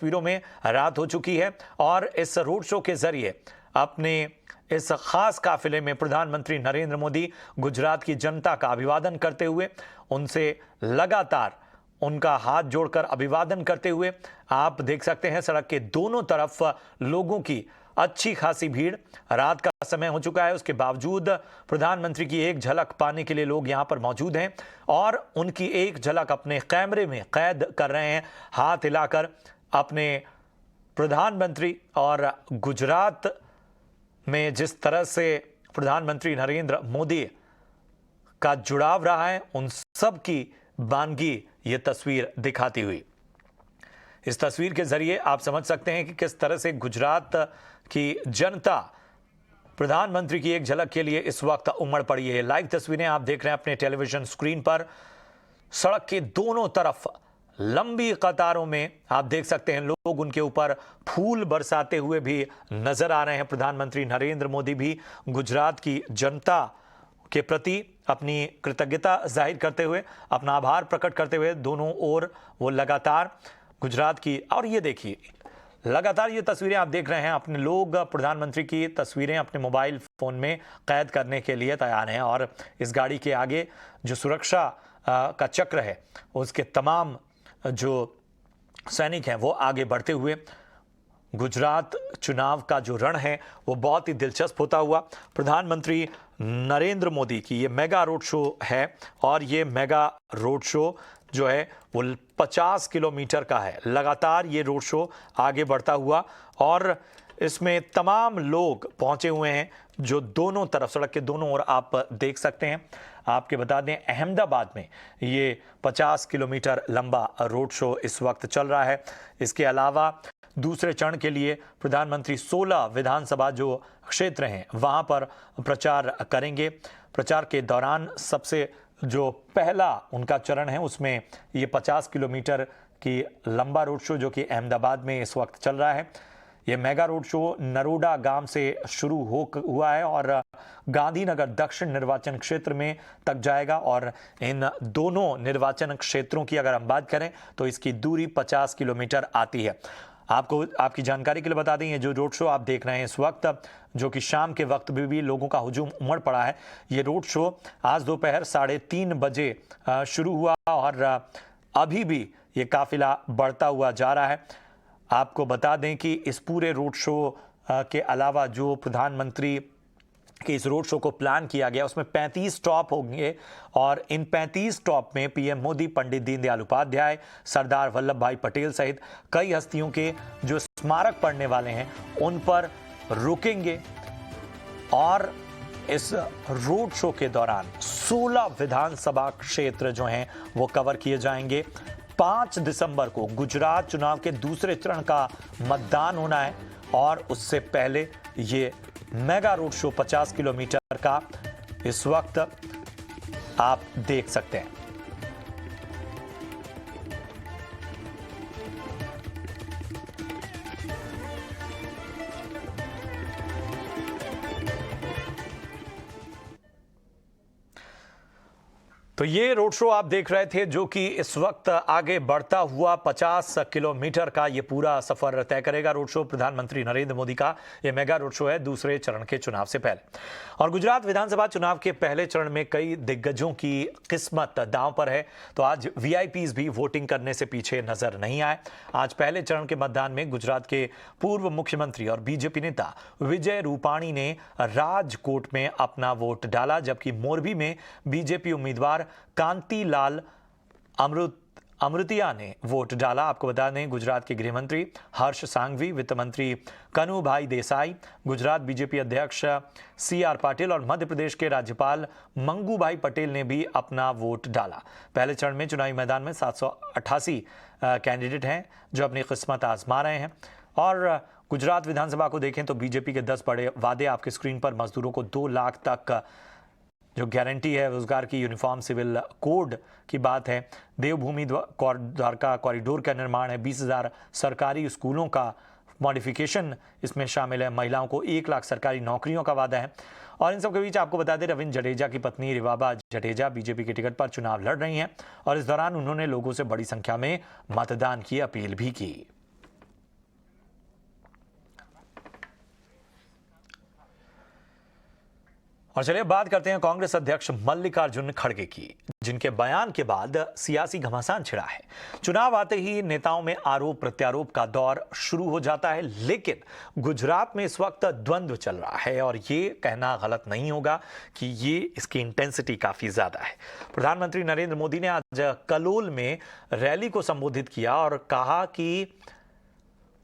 तस्वीरों में रात हो चुकी है और इस रोड शो के जरिए अपने इस खास काफिले में प्रधानमंत्री नरेंद्र मोदी गुजरात की जनता का अभिवादन करते हुए उनसे लगातार उनका हाथ जोड़कर अभिवादन करते हुए आप देख सकते हैं सड़क के दोनों तरफ लोगों की अच्छी खासी भीड़। रात का समय हो चुका है, उसके बावजूद प्रधानमंत्री की एक झलक पाने के लिए लोग यहां पर मौजूद हैं और उनकी एक झलक अपने कैमरे में कैद कर रहे हैं, हाथ हिलाकर अपने प्रधानमंत्री। और गुजरात में जिस तरह से प्रधानमंत्री नरेंद्र मोदी का जुड़ाव रहा है, उन सब की वानगी ये तस्वीर दिखाती हुई। इस तस्वीर के जरिए आप समझ सकते हैं कि किस तरह से गुजरात की जनता प्रधानमंत्री की एक झलक के लिए इस वक्त उमड़ पड़ी है। लाइव तस्वीरें आप देख रहे हैं अपने टेलीविजन स्क्रीन पर। सड़क के दोनों तरफ लंबी कतारों में आप देख सकते हैं लोग उनके ऊपर फूल बरसाते हुए भी नजर आ रहे हैं। प्रधानमंत्री नरेंद्र मोदी भी गुजरात की जनता के प्रति अपनी कृतज्ञता जाहिर करते हुए, अपना आभार प्रकट करते हुए दोनों ओर वो लगातार गुजरात की। और ये देखिए लगातार ये तस्वीरें आप देख रहे हैं, अपने लोग प्रधानमंत्री की तस्वीरें अपने मोबाइल फोन में कैद करने के लिए तैयार हैं। और इस गाड़ी के आगे जो सुरक्षा का चक्र है, उसके तमाम जो सैनिक हैं वो आगे बढ़ते हुए। गुजरात चुनाव का जो रण है वो बहुत ही दिलचस्प होता हुआ। प्रधानमंत्री नरेंद्र मोदी की ये मेगा रोड शो है और ये मेगा रोड शो जो है वो 50 किलोमीटर का है। लगातार ये रोड शो आगे बढ़ता हुआ और इसमें तमाम लोग पहुंचे हुए हैं जो दोनों तरफ सड़क के दोनों ओर आप देख सकते हैं। आपके बता दें अहमदाबाद में ये 50 किलोमीटर लंबा रोड शो इस वक्त चल रहा है। इसके अलावा दूसरे चरण के लिए प्रधानमंत्री 16 विधानसभा जो क्षेत्र हैं वहां पर प्रचार करेंगे। प्रचार के दौरान सबसे जो पहला उनका चरण है उसमें ये 50 किलोमीटर की लंबा रोड शो जो कि अहमदाबाद में इस वक्त चल रहा है। ये मेगा रोड शो नरोडा गांव से शुरू हुआ है और गांधीनगर दक्षिण निर्वाचन क्षेत्र में तक जाएगा। और इन दोनों निर्वाचन क्षेत्रों की अगर हम बात करें तो इसकी दूरी 50 किलोमीटर आती है। आपको आपकी जानकारी के लिए बता दें, ये जो रोड शो आप देख रहे हैं इस वक्त, जो कि शाम के वक्त भी लोगों का हुजूम उमड़ पड़ा है, ये रोड शो आज दोपहर 3:30 बजे शुरू हुआ और अभी भी ये काफिला बढ़ता हुआ जा रहा है। आपको बता दें कि इस पूरे रोड शो के अलावा जो प्रधानमंत्री कि इस रोड शो को प्लान किया गया उसमें 35 स्टॉप होंगे और इन 35 स्टॉप में पीएम मोदी, पंडित दीनदयाल उपाध्याय, सरदार वल्लभ भाई पटेल सहित कई हस्तियों के जो स्मारक पड़ने वाले हैं उन पर रुकेंगे। और इस रोड शो के दौरान 16 विधानसभा क्षेत्र जो हैं वो कवर किए जाएंगे। 5 दिसंबर को गुजरात चुनाव के दूसरे चरण का मतदान होना है और उससे पहले ये मेगा रोड शो 50 किलोमीटर का इस वक्त आप देख सकते हैं। तो ये रोड शो आप देख रहे थे जो कि इस वक्त आगे बढ़ता हुआ 50 किलोमीटर का ये पूरा सफर तय करेगा। रोड शो प्रधानमंत्री नरेंद्र मोदी का ये मेगा रोड शो है दूसरे चरण के चुनाव से पहले। और गुजरात विधानसभा चुनाव के पहले चरण में कई दिग्गजों की किस्मत दांव पर है, तो आज वीआईपीज भी वोटिंग करने से पीछे नजर नहीं आए। आज पहले चरण के मतदान में गुजरात के पूर्व मुख्यमंत्री और बीजेपी नेता विजय रूपाणी ने राजकोट में अपना वोट डाला, जबकि मोरबी में बीजेपी उम्मीदवार कांतिलाल अमृतिया ने वोट डाला। आपको बता दें गुजरात के गृह मंत्री हर्ष सांघवी, वित्त मंत्री कनुभाई देसाई, गुजरात बीजेपी अध्यक्ष CR पाटिल और मध्य प्रदेश के राज्यपाल मंगूभाई पटेल ने भी अपना वोट डाला। पहले चरण में चुनावी मैदान में 788 कैंडिडेट हैं जो अपनी किस्मत आजमा रहे हैं। और गुजरात विधानसभा को देखें तो बीजेपी के 10 बड़े वादे आपके स्क्रीन पर, मजदूरों को 2 लाख तक जो गारंटी है रोजगार की, यूनिफॉर्म सिविल कोड की बात है, देवभूमि द्वारका कॉरिडोर का निर्माण है, 20,000 सरकारी स्कूलों का मॉडिफिकेशन इसमें शामिल है, महिलाओं को 1 लाख सरकारी नौकरियों का वादा है। और इन सब के बीच आपको बता दें रविंद्र जडेजा की पत्नी रिवाबा जडेजा बीजेपी के टिकट पर चुनाव लड़ रही हैं और इस दौरान उन्होंने लोगों से बड़ी संख्या में मतदान की अपील भी की। और चलिए बात करते हैं कांग्रेस अध्यक्ष मल्लिकार्जुन खड़गे की, जिनके बयान के बाद सियासी घमासान छिड़ा है। चुनाव आते ही नेताओं में आरोप प्रत्यारोप का दौर शुरू हो जाता है, लेकिन गुजरात में इस वक्त द्वंद्व चल रहा है और ये कहना गलत नहीं होगा कि ये इसकी इंटेंसिटी काफी ज्यादा है। प्रधानमंत्री नरेंद्र मोदी ने आज कलोल में रैली को संबोधित किया और कहा कि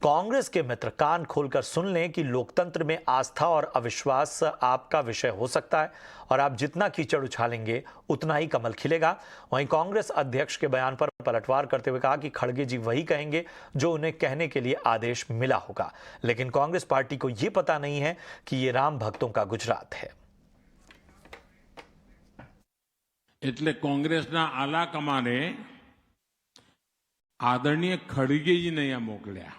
कांग्रेस के मित्र कान खोलकर सुन लें कि लोकतंत्र में आस्था और अविश्वास आपका विषय हो सकता है और आप जितना कीचड़ उछालेंगे उतना ही कमल खिलेगा। वहीं कांग्रेस अध्यक्ष के बयान पर पलटवार करते हुए कहा कि खड़गे जी वही कहेंगे जो उन्हें कहने के लिए आदेश मिला होगा, लेकिन कांग्रेस पार्टी को यह पता नहीं है कि ये राम भक्तों का गुजरात है। એટલે કોંગ્રેસના આલા કમાને આદરણીય ખડગેજીને અહીંયા મોકલ્યા।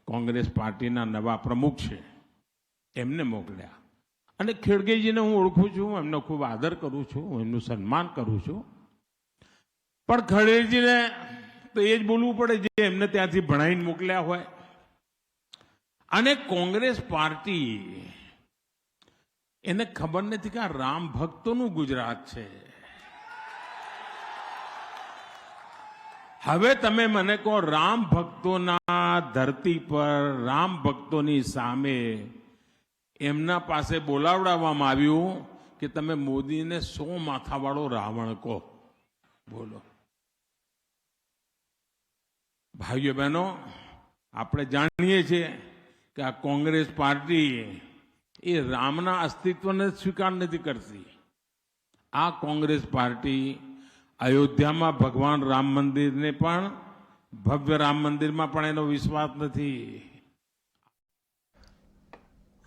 કોંગ્રેસ પાર્ટીના નવા પ્રમુખ છે એમને મોકલ્યા અને ખડગેજીને હું ઓળખું છું, એમનો ખૂબ આદર કરું છું, એમનું સન્માન કરું છું, પણ ખડગેજીને તો એ જ બોલવું પડે જે એમને ત્યાંથી ભણાઈને મોકલ્યા હોય। અને કોંગ્રેસ પાર્ટી એને ખબર નથી કે આ રામ ભક્તોનું ગુજરાત છે। હવે તમે મને કહો, રામ ભક્તોના ધરતી પર રામ ભક્તોની સામે એમના પાસે બોલાવડાવવામાં આવ્યું કે તમે મોદીને 100 માથાવાળો રાવણ કહો, બોલો। ભાઈઓ બહેનો, આપણે જાણીએ છીએ કે આ કોંગ્રેસ પાર્ટી એ રામના અસ્તિત્વને સ્વીકાર નથી કરતી। આ કોંગ્રેસ પાર્ટી અયોધ્યામાં ભગવાન રામ મંદિરને પણ, ભવ્ય રામ મંદિરમાં પણ એનો વિશ્વાસ નથી।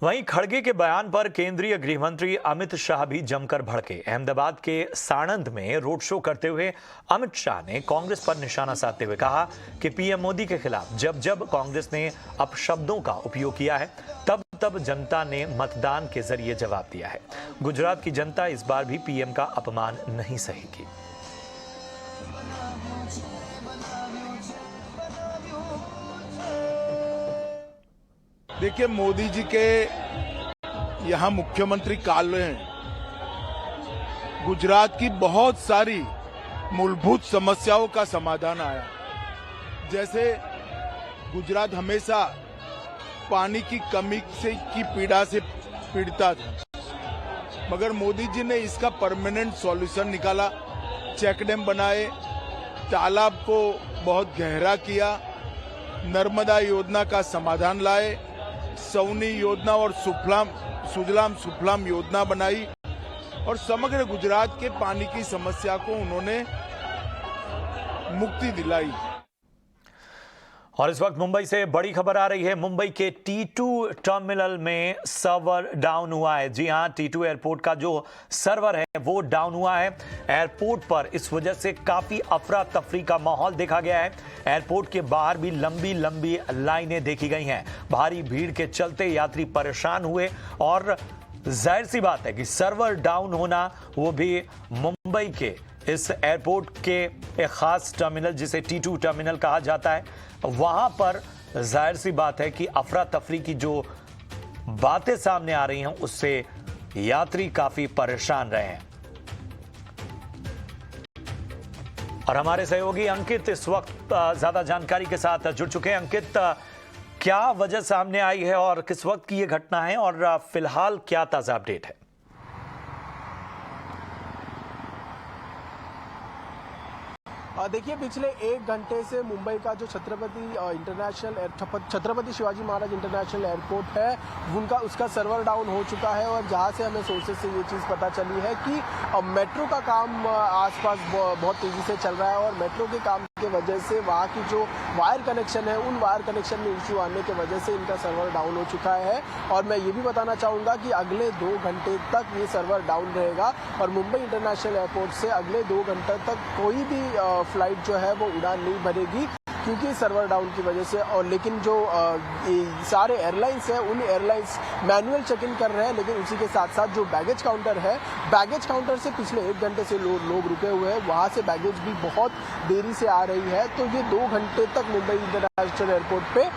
वहीं खड़गे के बयान पर केंद्रीय गृह मंत्री अमित शाह भी जमकर भड़के। अहमदाबाद के साणंद में रोड शो करते हुए अमित शाह ने कांग्रेस पर निशाना साधते हुए कहा कि पीएम मोदी के खिलाफ जब जब कांग्रेस ने अपशब्दों का उपयोग किया है तब तब जनता ने मतदान के जरिए जवाब दिया है। गुजरात की जनता इस बार भी पीएम का अपमान नहीं सहेगी। देखिए, मोदी जी के यहाँ मुख्यमंत्री काल में गुजरात की बहुत सारी मूलभूत समस्याओं का समाधान आया। जैसे गुजरात हमेशा पानी की कमी की पीड़ा से पीड़िता था, मगर मोदी जी ने इसका परमानेंट सॉल्यूशन निकाला। चेक डैम बनाए, तालाब को बहुत गहरा किया, नर्मदा योजना का समाधान लाए, सौनी योजना और सुजलाम सुफलाम योजना बनाई और समग्र गुजरात के पानी की समस्या को उन्होंने मुक्ति दिलाई। और इस वक्त मुंबई से बड़ी खबर आ रही है। मुंबई के T2 टर्मिनल में सर्वर डाउन हुआ है। जी हां, T2 एयरपोर्ट का जो सर्वर है वो डाउन हुआ है। एयरपोर्ट पर इस वजह से काफी अफरा तफरी का माहौल देखा गया है। एयरपोर्ट के बाहर भी लंबी लंबी लाइनें देखी गई हैं। भारी भीड़ के चलते यात्री परेशान हुए और जाहिर सी बात है कि सर्वर डाउन होना, वो भी मुंबई के इस एयरपोर्ट के एक खास टर्मिनल जिसे T2 टर्मिनल कहा जाता है, वहां पर जाहिर सी बात है कि अफरा तफरी की जो बातें सामने आ रही हैं उससे यात्री काफी परेशान रहे हैं। और हमारे सहयोगी अंकित इस वक्त ज्यादा जानकारी के साथ जुड़ चुके हैं। अंकित, क्या वजह सामने आई है और किस वक्त की यह घटना है और फिलहाल क्या ताजा अपडेट है? देखिए, पिछले 1 घंटे से मुंबई का जो छत्रपति शिवाजी महाराज इंटरनेशनल एयरपोर्ट है उसका सर्वर डाउन हो चुका है। और जहां से हमें सोर्सेज से ये चीज़ पता चली है कि मेट्रो का काम आसपास बहुत तेजी से चल रहा है और मेट्रो के काम की वजह से वहां की जो वायर कनेक्शन है उन वायर कनेक्शन में इश्यू आने की वजह से इनका सर्वर डाउन हो चुका है। और मैं ये भी बताना चाहूँगा कि अगले 2 घंटे तक ये सर्वर डाउन रहेगा और मुंबई इंटरनेशनल एयरपोर्ट से अगले 2 घंटे तक कोई भी फ्लाइट जो है वो उड़ान नहीं भरेगी क्योंकि सर्वर डाउन की वजह से। और लेकिन जो सारे एयरलाइंस हैं उन एयरलाइंस मैनुअल चेक इन कर रहे हैं, लेकिन उसी के साथ साथ जो बैगेज काउंटर है, बैगेज काउंटर से पिछले 1 घंटे से लोग रुके हुए हैं, वहाँ से बैगेज भी बहुत देरी से आ रही है। तो ये 2 घंटे तक मुंबई इंटरनेशनल एयरपोर्ट पे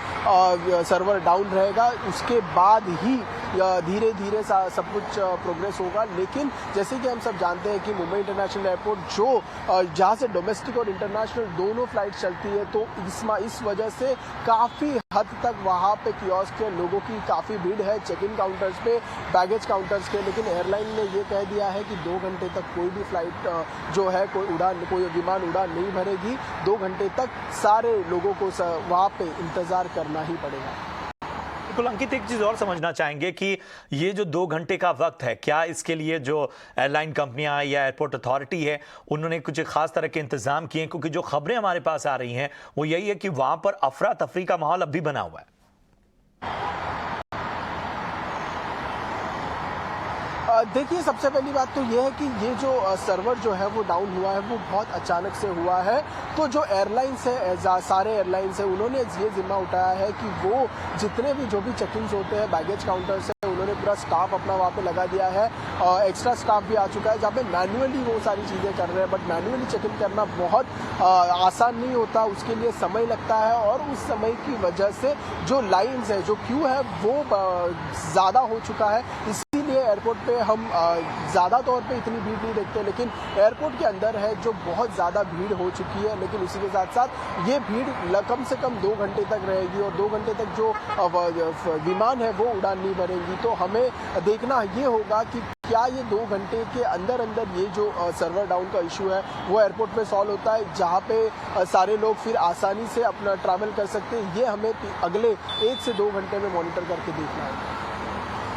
सर्वर डाउन रहेगा। उसके बाद ही धीरे धीरे सब कुछ प्रोग्रेस होगा। लेकिन जैसे कि हम सब जानते हैं कि मुंबई इंटरनेशनल एयरपोर्ट जहाँ से डोमेस्टिक और इंटरनेशनल दोनों फ्लाइट चलती है, तो इस वजह से काफ़ी हद तक वहाँ पे कियोस्क के लोगों की काफ़ी भीड़ है, चेक इन काउंटर्स पे, बैगेज काउंटर्स के। लेकिन एयरलाइन ने ये कह दिया है कि 2 घंटे तक कोई भी फ्लाइट जो है कोई विमान उड़ान नहीं भरेगी। 2 घंटे तक सारे लोगों को वहाँ पे इंतज़ार करना ही पड़ेगा। बिल्कुल अंकित, एक चीज और समझना चाहेंगे कि ये जो 2 घंटे का वक्त है, क्या इसके लिए जो एयरलाइन कंपनियां या एयरपोर्ट अथॉरिटी है उन्होंने कुछ खास तरह के इंतजाम किए हैं? क्योंकि जो खबरें हमारे पास आ रही हैं वो यही है कि वहां पर अफरा तफरी का माहौल अब भी बना हुआ है। देखिए, सबसे पहली बात तो ये है कि ये जो सर्वर जो है वो डाउन हुआ है वो बहुत अचानक से हुआ है। तो जो एयरलाइंस है, सारे एयरलाइंस है, उन्होंने ये जिम्मा उठाया है कि वो जितने भी जो भी चेक इन होते हैं, बैगेज काउंटर्स है, उन्होंने पूरा स्टाफ अपना वहाँ पे लगा दिया है। एक्स्ट्रा स्टाफ भी आ चुका है जहाँ पे मैनुअली वो सारी चीज़ें कर रहे हैं। बट मैनुअली चेक इन करना बहुत आसान नहीं होता, उसके लिए समय लगता है। और उस समय की वजह से जो लाइन्स है, जो क्यू है वो ज़्यादा हो चुका है। इसीलिए एयरपोर्ट पे हम ज़्यादा तौर पे इतनी भीड़ नहीं देखते, लेकिन एयरपोर्ट के अंदर है जो बहुत ज़्यादा भीड़ हो चुकी है। लेकिन इसी के साथ साथ ये भीड़ कम से कम 2 घंटे तक रहेगी और 2 घंटे तक जो विमान है वो उड़ान नहीं भरेंगी। तो हमें देखना ये होगा कि क्या ये 2 घंटे के अंदर ये जो सर्वर डाउन का इशू है वो एयरपोर्ट पे सॉल्व होता है, जहाँ पे सारे लोग फिर आसानी से अपना ट्रैवल कर सकते हैं। ये हमें अगले 1 से 2 घंटे में मॉनिटर करके देखना है।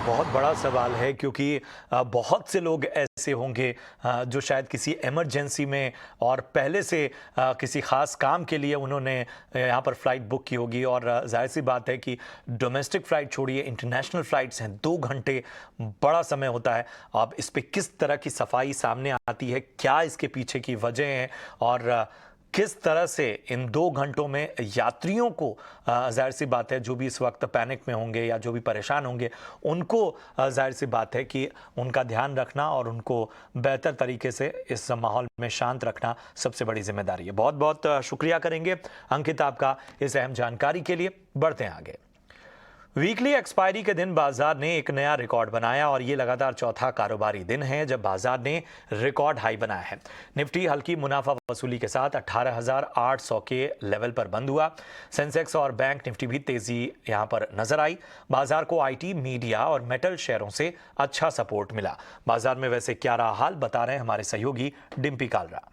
बहुत बड़ा सवाल है, क्योंकि बहुत से लोग ऐसे होंगे जो शायद किसी इमरजेंसी में और पहले से किसी ख़ास काम के लिए उन्होंने यहाँ पर फ़्लाइट बुक की होगी। और जाहिर सी बात है कि डोमेस्टिक फ़्लाइट छोड़िए, इंटरनेशनल फ़्लाइट्स हैं, 2 घंटे बड़ा समय होता है। अब इस पर किस तरह की सफाई सामने आती है, क्या इसके पीछे की वजह है और किस तरह से इन 2 घंटों में यात्रियों को, जाहिर सी बात है जो भी इस वक्त पैनिक में होंगे या जो भी परेशान होंगे, उनको जाहिर सी बात है कि उनका ध्यान रखना और उनको बेहतर तरीके से इस माहौल में शांत रखना सबसे बड़ी जिम्मेदारी है। बहुत बहुत शुक्रिया करेंगे अंकित आपका इस अहम जानकारी के लिए। बढ़ते हैं आगे। वीकली एक्सपायरी के दिन बाजार ने एक नया रिकॉर्ड बनाया और ये लगातार चौथा कारोबारी दिन है जब बाजार ने रिकॉर्ड हाई बनाया है। निफ्टी हल्की मुनाफा वसूली के साथ 18,800 के लेवल पर बंद हुआ। सेंसेक्स और बैंक निफ्टी भी तेजी यहां पर नजर आई। बाजार को आईटी, मीडिया और मेटल शेयरों से अच्छा सपोर्ट मिला। बाजार में वैसे क्या रहा हाल, बता रहे हैं हमारे सहयोगी डिम्पी कालरा।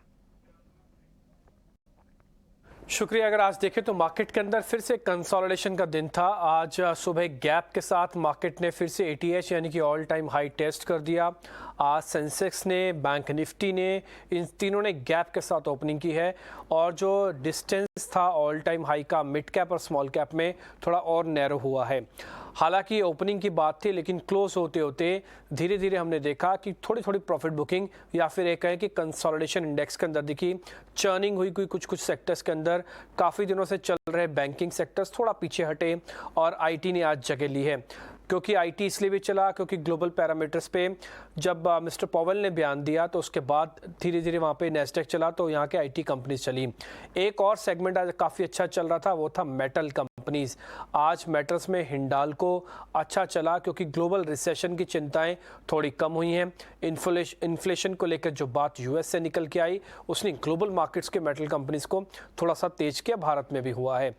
शुक्रिया। अगर आज देखें तो मार्केट के अंदर फिर से कंसोलिडेशन का दिन था। आज सुबह गैप के साथ मार्केट ने फिर से एटीएच यानी कि ऑल टाइम हाई टेस्ट कर दिया। आज सेंसेक्स ने, बैंक निफ्टी ने, इन तीनों ने गैप के साथ ओपनिंग की है और जो डिस्टेंस था ऑल टाइम हाई का मिड कैप और स्मॉल कैप में थोड़ा और नैरो हुआ है। हालांकि ओपनिंग की बात थी, लेकिन क्लोज होते होते धीरे धीरे हमने देखा कि थोड़ी थोड़ी प्रॉफिट बुकिंग या फिर एक कहें कि कंसोलिडेशन इंडेक्स के अंदर दिखी, चर्निंग हुई कुछ कुछ सेक्टर्स के अंदर। काफ़ी दिनों से चल रहे बैंकिंग सेक्टर्स थोड़ा पीछे हटे और आईटी ने आज जगह ली है। क्योंकि आईटी इसलिए भी चला क्योंकि ग्लोबल पैरामीटर्स पे जब मिस्टर पॉवेल ने बयान दिया तो उसके बाद धीरे धीरे वहाँ पे नेस्डेक चला, तो यहाँ के आईटी कंपनीज चली। एक और सेगमेंट आज काफ़ी अच्छा चल रहा था, वो था मेटल कंपनीज। आज मेटल्स में हिंडाल्को अच्छा चला क्योंकि ग्लोबल रिसेशन की चिंताएं थोड़ी कम हुई हैं। इन्फ्लेशन को लेकर जो बात यूएस से निकल के आई उसने ग्लोबल मार्केट्स के मेटल कंपनीज को थोड़ा सा तेज किया, भारत में भी हुआ है।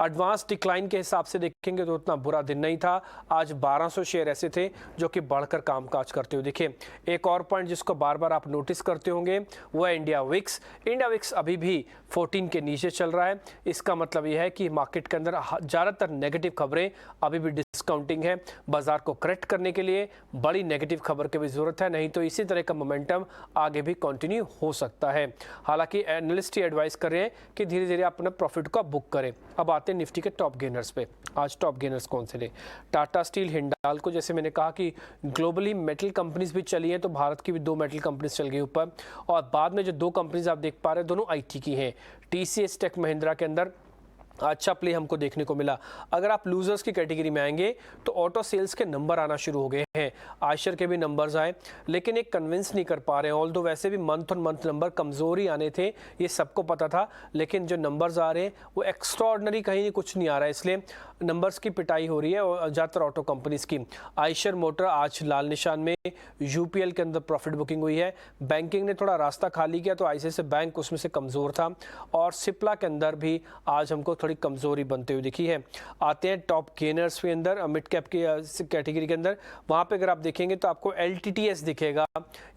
एडवांस डिक्लाइन के हिसाब से देखेंगे तो उतना बुरा दिन नहीं था। आज 1200 शेयर ऐसे थे जो कि बढ़कर कामकाज करते हुए दिखे। एक और पॉइंट जिसको बार बार आप नोटिस करते होंगे वो है इंडिया विक्स। इंडिया विक्स अभी भी 14 के नीचे चल रहा है। इसका मतलब यह है कि मार्केट के अंदर ज़्यादातर नेगेटिव खबरें अभी भी डिस्काउंटिंग है। बाजार को करेक्ट करने के लिए बड़ी नेगेटिव खबर की भी जरूरत है, नहीं तो इसी तरह का मोमेंटम आगे भी कंटिन्यू हो सकता है। हालांकि एनालिस्ट ही एडवाइस कर रहे हैं कि धीरे धीरे अपने प्रॉफिट को बुक करें। अब आते हैं निफ्टी के टॉप गेनर्स पे। आज टॉप गेनर्स कौन से थे? टाटा स्टील, हिंडाल्को, जैसे मैंने कहा कि ग्लोबली मेटल कंपनीज भी चली हैं तो भारत की भी 2 मेटल कंपनीज चल गई ऊपर। और बाद में जो 2 कंपनीज आप देख पा रहे हैं दोनों आईटी की हैं। टीसीएस टेक महिंद्रा के अंदर अच्छा प्ले हमको देखने को मिला। अगर आप लूजर्स की कैटेगरी में आएंगे तो ऑटो सेल्स के नंबर आना शुरू हो गए हैं, आयशर के भी नंबर्स आए, लेकिन एक कन्विंस नहीं कर पा रहे हैं। ऑल्दो वैसे भी मंथ ऑन मंथ नंबर कमज़ोरी आने थे, ये सबको पता था, लेकिन जो नंबर्स आ रहे हैं वो एक्स्ट्राऑर्डिनरी कहीं कुछ नहीं आ रहा है, इसलिए नंबर्स की पिटाई हो रही है और ज़्यादातर ऑटो कंपनीज की। आयशर मोटर आज लाल निशान में, यूपीएल के अंदर प्रॉफिट बुकिंग हुई है। बैंकिंग ने थोड़ा रास्ता खाली किया तो आईसीआईसीआई बैंक उसमें से कमज़ोर था, और सिप्ला के अंदर भी आज हमको थोड़ी कमज़ोरी बनते हुए दिखी है। आते हैं टॉप गेनर्स के अंदर, मिड कैप की कैटेगरी के अंदर, वहाँ पे अगर आप देखेंगे तो आपको एलटीटीएस दिखेगा,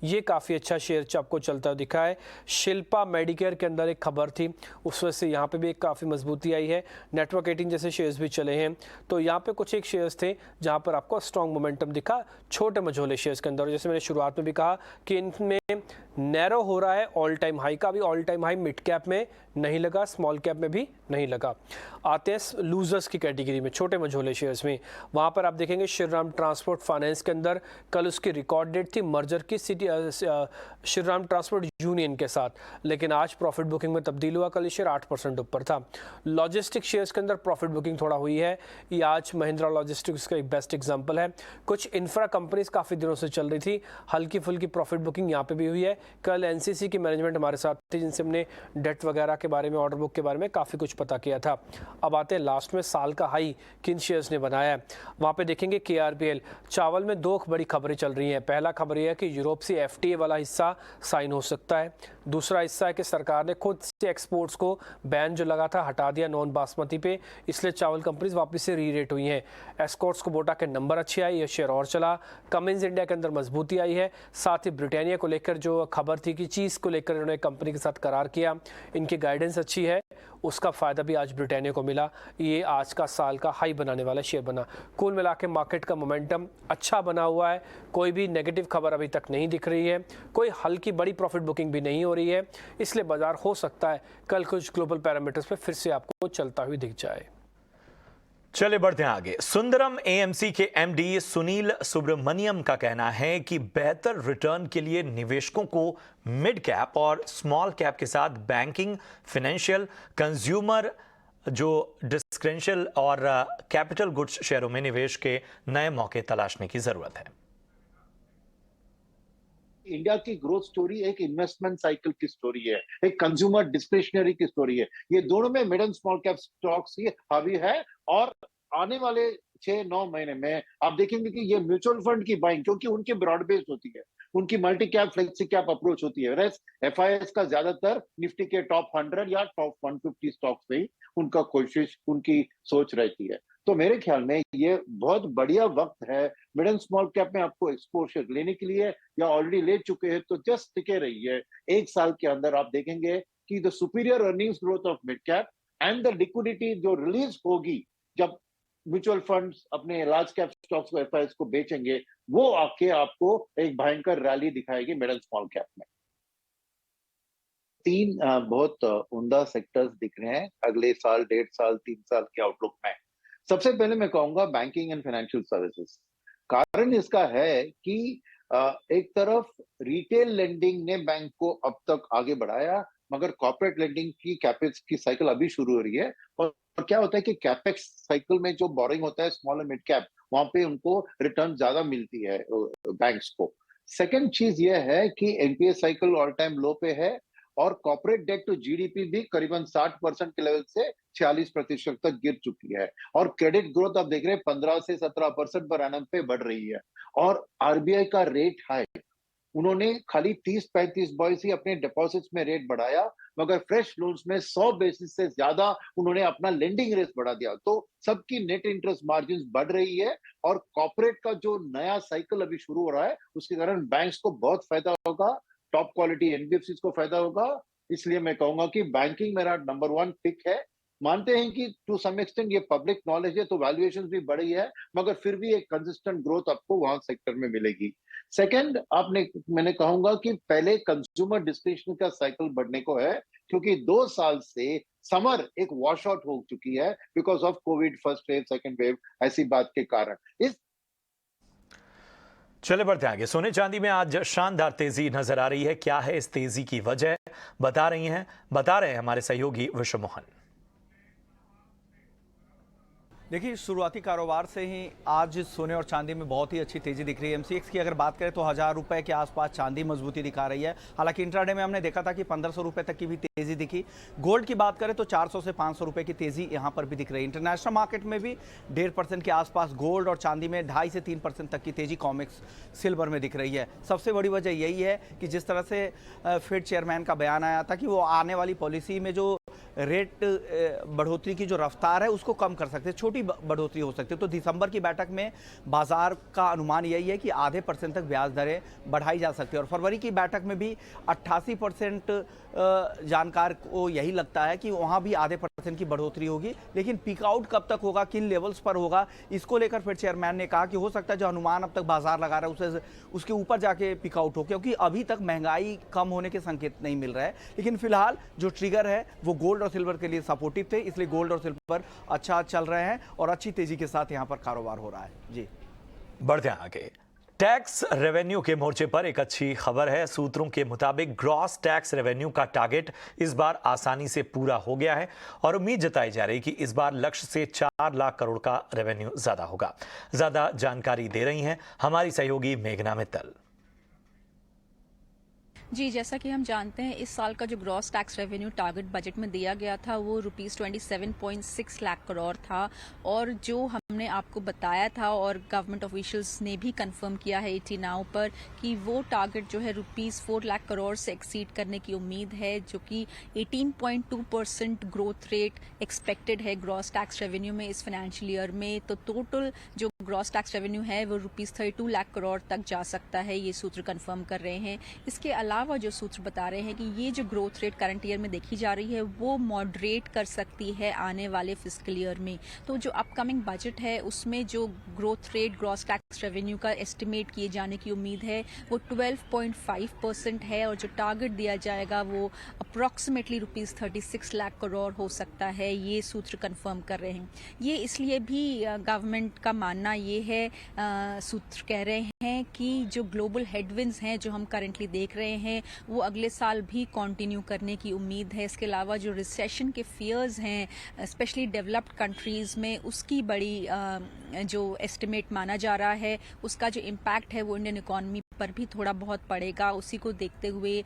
ये काफ़ी अच्छा शेयर आपको चलता दिखा है। शिल्पा मेडिकेयर के अंदर एक खबर थी, उस वजह से यहाँ पे भी एक काफ़ी मजबूती आई है। नेटवर्क 18 जैसे शेयर्स भी चले हैं, तो यहाँ पे कुछ एक शेयर्स थे जहाँ पर आपको स्ट्रॉन्ग मोमेंटम दिखा छोटे मझोले शेयर्स के अंदर। जैसे मैंने शुरुआत में भी कहा कि इनमें नैरो हो रहा है, ऑल टाइम हाई का भी all time high mid cap में नहीं लगा, स्मॉल कैप में भी नहीं लगा। आते हैं लूजर्स की कैटेगरी में, छोटे मझोले शेयर्स में, वहाँ पर आप देखेंगे श्रीराम ट्रांसपोर्ट फाइनेंस के अंदर कल उसकी रिकॉर्ड डेट थी मर्जर की श्रीराम ट्रांसपोर्ट यूनियन के साथ, लेकिन आज प्रॉफिट बुकिंग में तब्दील हुआ, कल शेयर 8% ऊपर था। लॉजिस्टिक शेयर्स के अंदर प्रॉफिट बुकिंग थोड़ा हुई है, ये आज महिंद्रा लॉजिस्टिक्स का एक बेस्ट एग्जांपल है। कुछ इंफ्रा कंपनीज काफ़ी दिनों से चल रही थी, हल्की फुल्की प्रॉफिट बुकिंग यहाँ पे भी हुई है। कल एनसीसी की मैनेजमेंट हमारे साथ थी, जिनसे हमने डेट वगैरह के बारे में, ऑर्डर बुक के बारे में काफ़ी कुछ पता किया था। अब आते हैं लास्ट में, साल का हाई किन शेयर्स ने बनाया है। वहाँ पे देखेंगे केआरबीएल। चावल में दो बड़ी खबरें चल रही हैं। पहला खबर यह है कि यूरोप से एफटीए वाला हिस्सा साइन हो सकता है। दूसरा हिस्सा है कि सरकार ने खुद से एक्सपोर्ट्स को बैन जो लगा था हटा दिया नॉन बासमती पे, इसलिए चावल कंपनीज वापस से री रेट हुई हैं। एस्कॉर्ट्स कोबोटा के नंबर अच्छे आए, यह शेयर और चला। कमिंस इंडिया के अंदर मजबूती आई है। साथ ही ब्रिटानिया को लेकर जो खबर थी कि चीज़ को लेकर उन्होंने कंपनी के साथ करार किया, इनकी गाइडेंस अच्छी है, उसका फ़ायदा भी आज ब्रिटानिया को मिला। ये आज का साल का हाई बनाने वाला शेयर बना। कुल मिला के मार्केट का मोमेंटम अच्छा बना हुआ है, कोई भी नेगेटिव खबर अभी तक नहीं दिख रही है, कोई हल्की बड़ी प्रॉफिट बुकिंग भी नहीं हो रही है, इसलिए बाजार हो सकता है कल कुछ ग्लोबल पैरामीटर्स पे फिर से आपको चलता हुआ दिख जाए। चले बढ़ते हैं आगे। सुंदरम एएमसी के एमडी सुनील सुब्रमण्यम का कहना है कि बेहतर रिटर्न के लिए निवेशकों को मिड कैप और स्मॉल कैप के साथ बैंकिंग, फाइनेंशियल, कंज्यूमर, जो डिस्क्रेंशियल और कैपिटल गुड्स शेयरों में निवेश के नए मौके तलाशने की जरूरत है। इंडिया की ग्रोथ स्टोरी एक इन्वेस्टमेंट साइकिल की स्टोरी है, एक कंज्यूमर डिस्क्रिशनरी की स्टोरी है। ये दोनों में mid and small cap stocks ही हावी है, और आने वाले 6-9 महीने में आप देखेंगे कि ये म्यूचुअल फंड की बाइंग, क्योंकि उनकी ब्रॉड बेस्ड होती है, उनकी multi cap flexi cap approach होती है। एफआईएस का ज्यादातर निफ्टी के टॉप 100 या टॉप 150 स्टॉक्स में ही उनका कोशिश, उनकी सोच रहती है। तो मेरे ख्याल में ये बहुत बढ़िया वक्त है मिड एंड स्मॉल कैप में आपको एक्सपोजर लेने के लिए, या ऑलरेडी ले चुके हैं तो जस्ट टिके रहिए। एक साल के अंदर आप देखेंगे कि the superior earnings growth of mid cap and the liquidity जो रिलीज होगी जब म्यूचुअल फंड्स अपने लार्ज कैप स्टॉक्स को, एफआईएस को बेचेंगे, वो आके आपको एक भयंकर रैली दिखाएगी मिड एंड स्मॉल कैप में। 3 बहुत उम्दा सेक्टर्स दिख रहे हैं अगले साल, 1.5 साल, 3 साल के आउटलुक में। सबसे पहले मैं कहूंगा बैंकिंग एंड फाइनेंशियल सर्विसेज। कारण इसका है कि एक तरफ रिटेल लेंडिंग ने बैंक को अब तक आगे बढ़ाया, मगर कॉर्पोरेट लेंडिंग की कैपेक्स की साइकिल अभी शुरू हो रही है। और क्या होता है कि कैपेक्स साइकिल में जो बोरिंग होता है स्मॉल और मिड कैप, वहां पे उनको रिटर्न ज्यादा मिलती है बैंक्स को। सेकंड चीज यह है कि एनपीए साइकिल ऑल टाइम लो पे है, और कॉर्पोरेट डेट टू जीडीपी भी करीबन 60% के लेवल से 46% तक गिर चुकी है, और क्रेडिट ग्रोथ आप देख रहे हैं 15 से 17% पर एनम पे बढ़ रही है। और आरबीआई का रेट हाइक, उन्होंने खाली 30-35 बॉइस ही अपने डिपॉजिट्स में रेट बढ़ाया, मगर फ्रेश लोन्स में 100 बेसिस से ज्यादा उन्होंने अपना लेंडिंग रेट बढ़ा दिया। तो सबकी नेट इंटरेस्ट मार्जिन बढ़ रही है, और कॉर्पोरेट का जो नया साइकिल अभी शुरू हो रहा है उसके कारण बैंक्स को बहुत फायदा होगा, टॉप क्वालिटी एनबीएफसीज को फायदा होगा। इसलिए मैं कहूंगा कि बैंकिंग मेरा नंबर 1 पिक है। मानते हैं कि टू सम एक्सटेंट ये पब्लिक नॉलेज है, तो वैल्यूएशन भी बढ़ी है, मगर फिर भी एक कंसिस्टेंट ग्रोथ आपको वहां सेक्टर में मिलेगी। सेकंड, मैंने कहूंगा कि पहले कंज्यूमर डिस्क्रिशनरी का साइकिल बढ़ने को है, क्योंकि 2 साल से समर एक वॉश आउट हो चुकी है because of Covid first wave, second wave, ऐसी बात के कारण। चले बढ़ते आगे। सोने चांदी में आज शानदार तेजी नजर आ रही है। क्या है इस तेजी की वजह, बता रहे हैं हमारे सहयोगी विश्व मोहन। देखिए, शुरुआती कारोबार से ही आज सोने और चांदी में बहुत ही अच्छी तेजी दिख रही है। एमसीएक्स की अगर बात करें तो 1000 रुपए के आसपास चांदी मजबूती दिखा रही है। हालांकि इंट्राडे में हमने देखा था कि 1500 रुपए तक की भी तेजी दिखी। गोल्ड की बात करें तो 400 से 500 रुपए की तेजी यहां पर भी दिख रही है। इंटरनेशनल मार्केट में भी 1.5% के आसपास गोल्ड और चांदी में 2.5 से 3% तक की तेजी कॉमेक्स सिल्वर में दिख रही है। सबसे बड़ी वजह यही है कि जिस तरह से फेड चेयरमैन का बयान आया था कि वो आने वाली पॉलिसी में जो रेट बढ़ोतरी की जो रफ्तार है उसको कम कर सकते हैं, छोटी बढ़ोतरी हो सकती है। तो दिसंबर की बैठक में बाजार का अनुमान यही है कि आधे % तक ब्याज दरें बढ़ाई जा सकती है। और फरवरी की बैठक में भी 88% जानकार को यही लगता है कि वहां भी आधे % की बढ़ोतरी होगी। लेकिन पीक आउट कब तक होगा, किन लेवल्स पर होगा, इसको लेकर फेड चेयरमैन ने कहा कि हो सकता है जो अनुमान अब तक बाजार लगा रहा है उसके ऊपर जाके पिक आउट हो, क्योंकि अभी तक महंगाई कम होने के संकेत नहीं मिल रहा है। लेकिन फिलहाल जो ट्रिगर है वो गोल्ड और सिल्वर के लिए सपोर्टिव थे, इसलिए गोल्ड और सिल्वर अच्छा चल रहे हैं और अच्छी तेजी के साथ यहां पर कारोबार हो रहा है। जी, बढ़ते हैं आगे। टैक्स रेवेन्यू के मोर्चे पर एक अच्छी खबर है। सूत्रों के मुताबिक ग्रॉस टैक्स रेवेन्यू का टारगेट इस बार आसानी से पूरा हो गया है और उम्मीद जताई जा रही है कि इस बार लक्ष्य से 4 लाख करोड़ का रेवेन्यू ज्यादा होगा। ज्यादा जानकारी दे रही हैं हमारी सहयोगी मेघना मित्तल। जी, जैसा कि हम जानते हैं इस साल का जो gross tax revenue target budget में दिया गया था वो ₹27.6 लाख करोड़ था और जो हमने आपको बताया था और गवर्नमेंट ऑफिशियल्स ने भी कंफर्म किया है 80 नाउ पर कि वो टारगेट जो है ₹4 लाख करोड़ से एक्सीड करने की उम्मीद है, जो कि 18.2% ग्रोथ रेट एक्सपेक्टेड है ग्रॉस टैक्स रेवेन्यू में इस फाइनेंशियल ईयर में। तो टोटल जो ग्रॉस टैक्स रेवेन्यू है वो ₹32 लाख करोड़ तक जा सकता है, ये सूत्र कंफर्म कर रहे हैं। इसके अलावा जो सूत्र बता रहे हैं कि ये जो ग्रोथ रेट करंट ईयर में देखी जा रही है वो मॉडरेट कर सकती है आने वाले फिस्कल ईयर में। तो जो अपकमिंग बजट है उसमें जो growth rate gross tax revenue का एस्टिमेट किए जाने की उम्मीद है वो 12.5% है और जो टारगेट दिया जाएगा वो अप्रॉक्सीमेटली ₹36 लाख करोड़ हो सकता है, ये सूत्र कंफर्म कर रहे हैं। ये इसलिए भी गवर्नमेंट का मानना ये है, सूत्र कह रहे हैं कि जो ग्लोबल हेडविंड्स हैं जो हम करेंटली देख रहे हैं वो अगले साल भी कंटिन्यू करने की उम्मीद है। इसके अलावा जो रिसेशन के फियर्स हैं स्पेशली डेवलप्ड कंट्रीज में उसकी बड़ी जो एस्टिमेट माना जा रहा है उसका जो इम्पैक्ट है वो इंडियन इकोनॉमी पर भी थोड़ा बहुत पड़ेगा। उसी को देखते हुए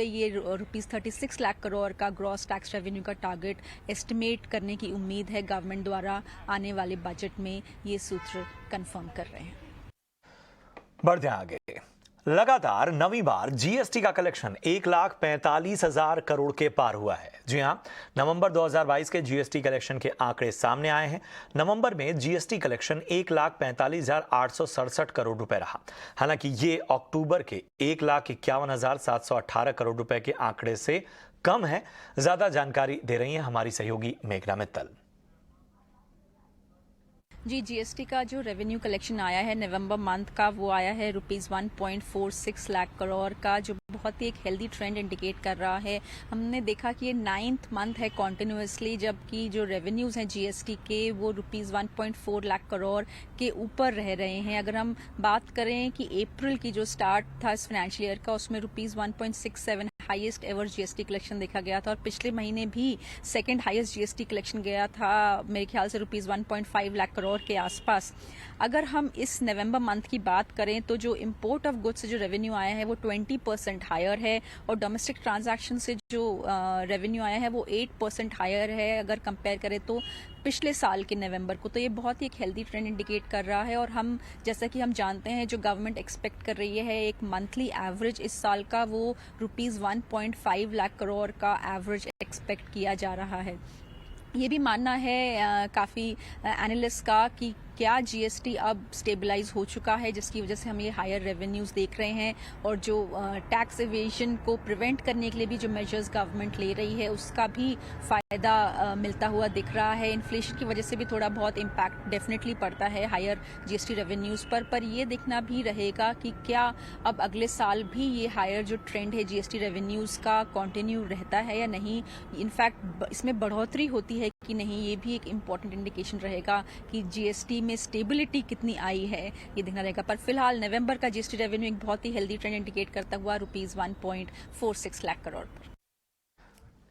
ये ₹36 लाख करोड़ का ग्रॉस टैक्स रेवेन्यू का टारगेट एस्टिमेट करने की उम्मीद है गवर्नमेंट द्वारा आने वाले बजट में, ये सूत्र कंफर्म कर रहे हैं। बढ़ते हैं आगे। लगातार नवीं बार जीएसटी का कलेक्शन 1,45,000 करोड़ के पार हुआ है। जी हां, नवंबर 2022 के जीएसटी कलेक्शन के आंकड़े सामने आए हैं। नवंबर में जीएसटी कलेक्शन 1,45,867 करोड़ रुपए रहा। हालांकि ये अक्टूबर के 1,51,718 करोड़ रुपए के आंकड़े से कम है। ज्यादा जानकारी दे रही है हमारी सहयोगी मेघना मित्तल। जी, जीएसटी का जो रेवेन्यू कलेक्शन आया है नवंबर मंथ का वो आया है ₹1.46 लाख करोड़ का, जो बहुत ही एक हेल्दी ट्रेंड इंडिकेट कर रहा है। हमने देखा कि ये 9th मंथ है कॉन्टिन्यूसली जबकि जो रेवेन्यूज हैं जीएसटी के वो ₹1.4 लाख करोड़ के ऊपर रह रहे हैं। अगर हम बात करें कि अप्रैल की जो स्टार्ट था इस फाइनेंशियल ईयर का उसमें ₹1.67 हाईएस्ट एवर जीएसटी कलेक्शन देखा गया था और पिछले महीने भी सेकंड हाईएस्ट जीएसटी कलेक्शन गया था मेरे ख्याल से ₹1.5 लाख करोड़ के आसपास। अगर हम इस नवंबर मंथ की बात करें तो जो इंपोर्ट ऑफ गुड्स से जो रेवेन्यू आया है वो 20% हायर है और डोमेस्टिक ट्रांजैक्शन से जो रेवेन्यू आया है वो 8% हायर है अगर कंपेयर करें तो पिछले साल के नवंबर को। तो ये बहुत ही एक हेल्दी ट्रेंड इंडिकेट कर रहा है और हम जैसा कि हम जानते हैं जो गवर्नमेंट एक्सपेक्ट कर रही है एक मंथली एवरेज इस साल का वो ₹1.5 लाख करोड़ का एवरेज एक्सपेक्ट किया जा रहा है। ये भी मानना है काफ़ी एनालिस्ट का कि क्या जीएसटी अब स्टेबलाइज हो चुका है जिसकी वजह से हम ये हायर रेवेन्यूज देख रहे हैं और जो टैक्स एवेजन को प्रिवेंट करने के लिए भी जो मेजर्स गवर्नमेंट ले रही है उसका भी फायदा मिलता हुआ दिख रहा है। इन्फ्लेशन की वजह से भी थोड़ा बहुत इम्पैक्ट डेफिनेटली पड़ता है हायर जीएसटी रेवेन्यूज पर ये देखना भी रहेगा कि क्या अब अगले साल भी ये हायर जो ट्रेंड है जीएसटी रेवेन्यूज का कंटिन्यू रहता है या नहीं, इनफैक्ट इसमें बढ़ोतरी होती है कि नहीं, ये भी एक इम्पॉर्टेंट इंडिकेशन रहेगा कि जीएसटी में स्टेबिलिटी कितनी आई है ये देखना रहेगा। पर फिलहाल नवंबर का जीएसटी रेवेन्यू एक बहुत ही हेल्दी ट्रेंड इंडिकेट करता हुआ ₹1.46 लाख करोड़ पर।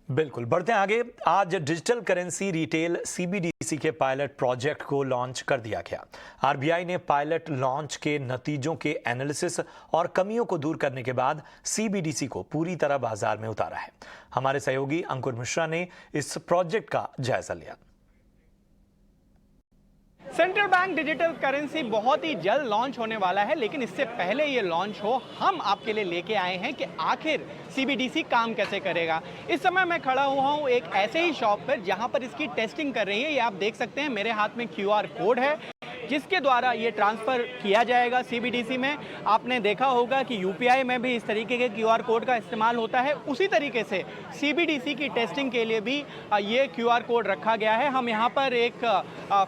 बिल्कुल, बढ़ते हैं आगे। आज डिजिटल करेंसी रिटेल सीबीडीसी के पायलट प्रोजेक्ट को लॉन्च कर दिया गया। आरबीआई ने पायलट लॉन्च के नतीजों के एनालिसिस और कमियों को दूर करने के बाद सीबीडीसी को पूरी तरह बाजार में उतारा है। हमारे सहयोगी अंकुर मिश्रा ने इस प्रोजेक्ट का जायजा लिया। सेंट्रल बैंक डिजिटल करेंसी बहुत ही जल्द लॉन्च होने वाला है, लेकिन इससे पहले ये लॉन्च हो, हम आपके लिए लेके आए हैं कि आखिर सीबीडीसी काम कैसे करेगा। इस समय मैं खड़ा हुआ हूँ एक ऐसे ही शॉप पर जहाँ पर इसकी टेस्टिंग कर रही है। ये आप देख सकते हैं, मेरे हाथ में QR कोड है जिसके द्वारा ये ट्रांसफ़र किया जाएगा सीबीडीसी में। आपने देखा होगा कि यूपीआई में भी इस तरीके के QR कोड का इस्तेमाल होता है। उसी तरीके से सीबीडीसी की टेस्टिंग के लिए भी ये QR कोड रखा गया है। हम यहाँ पर एक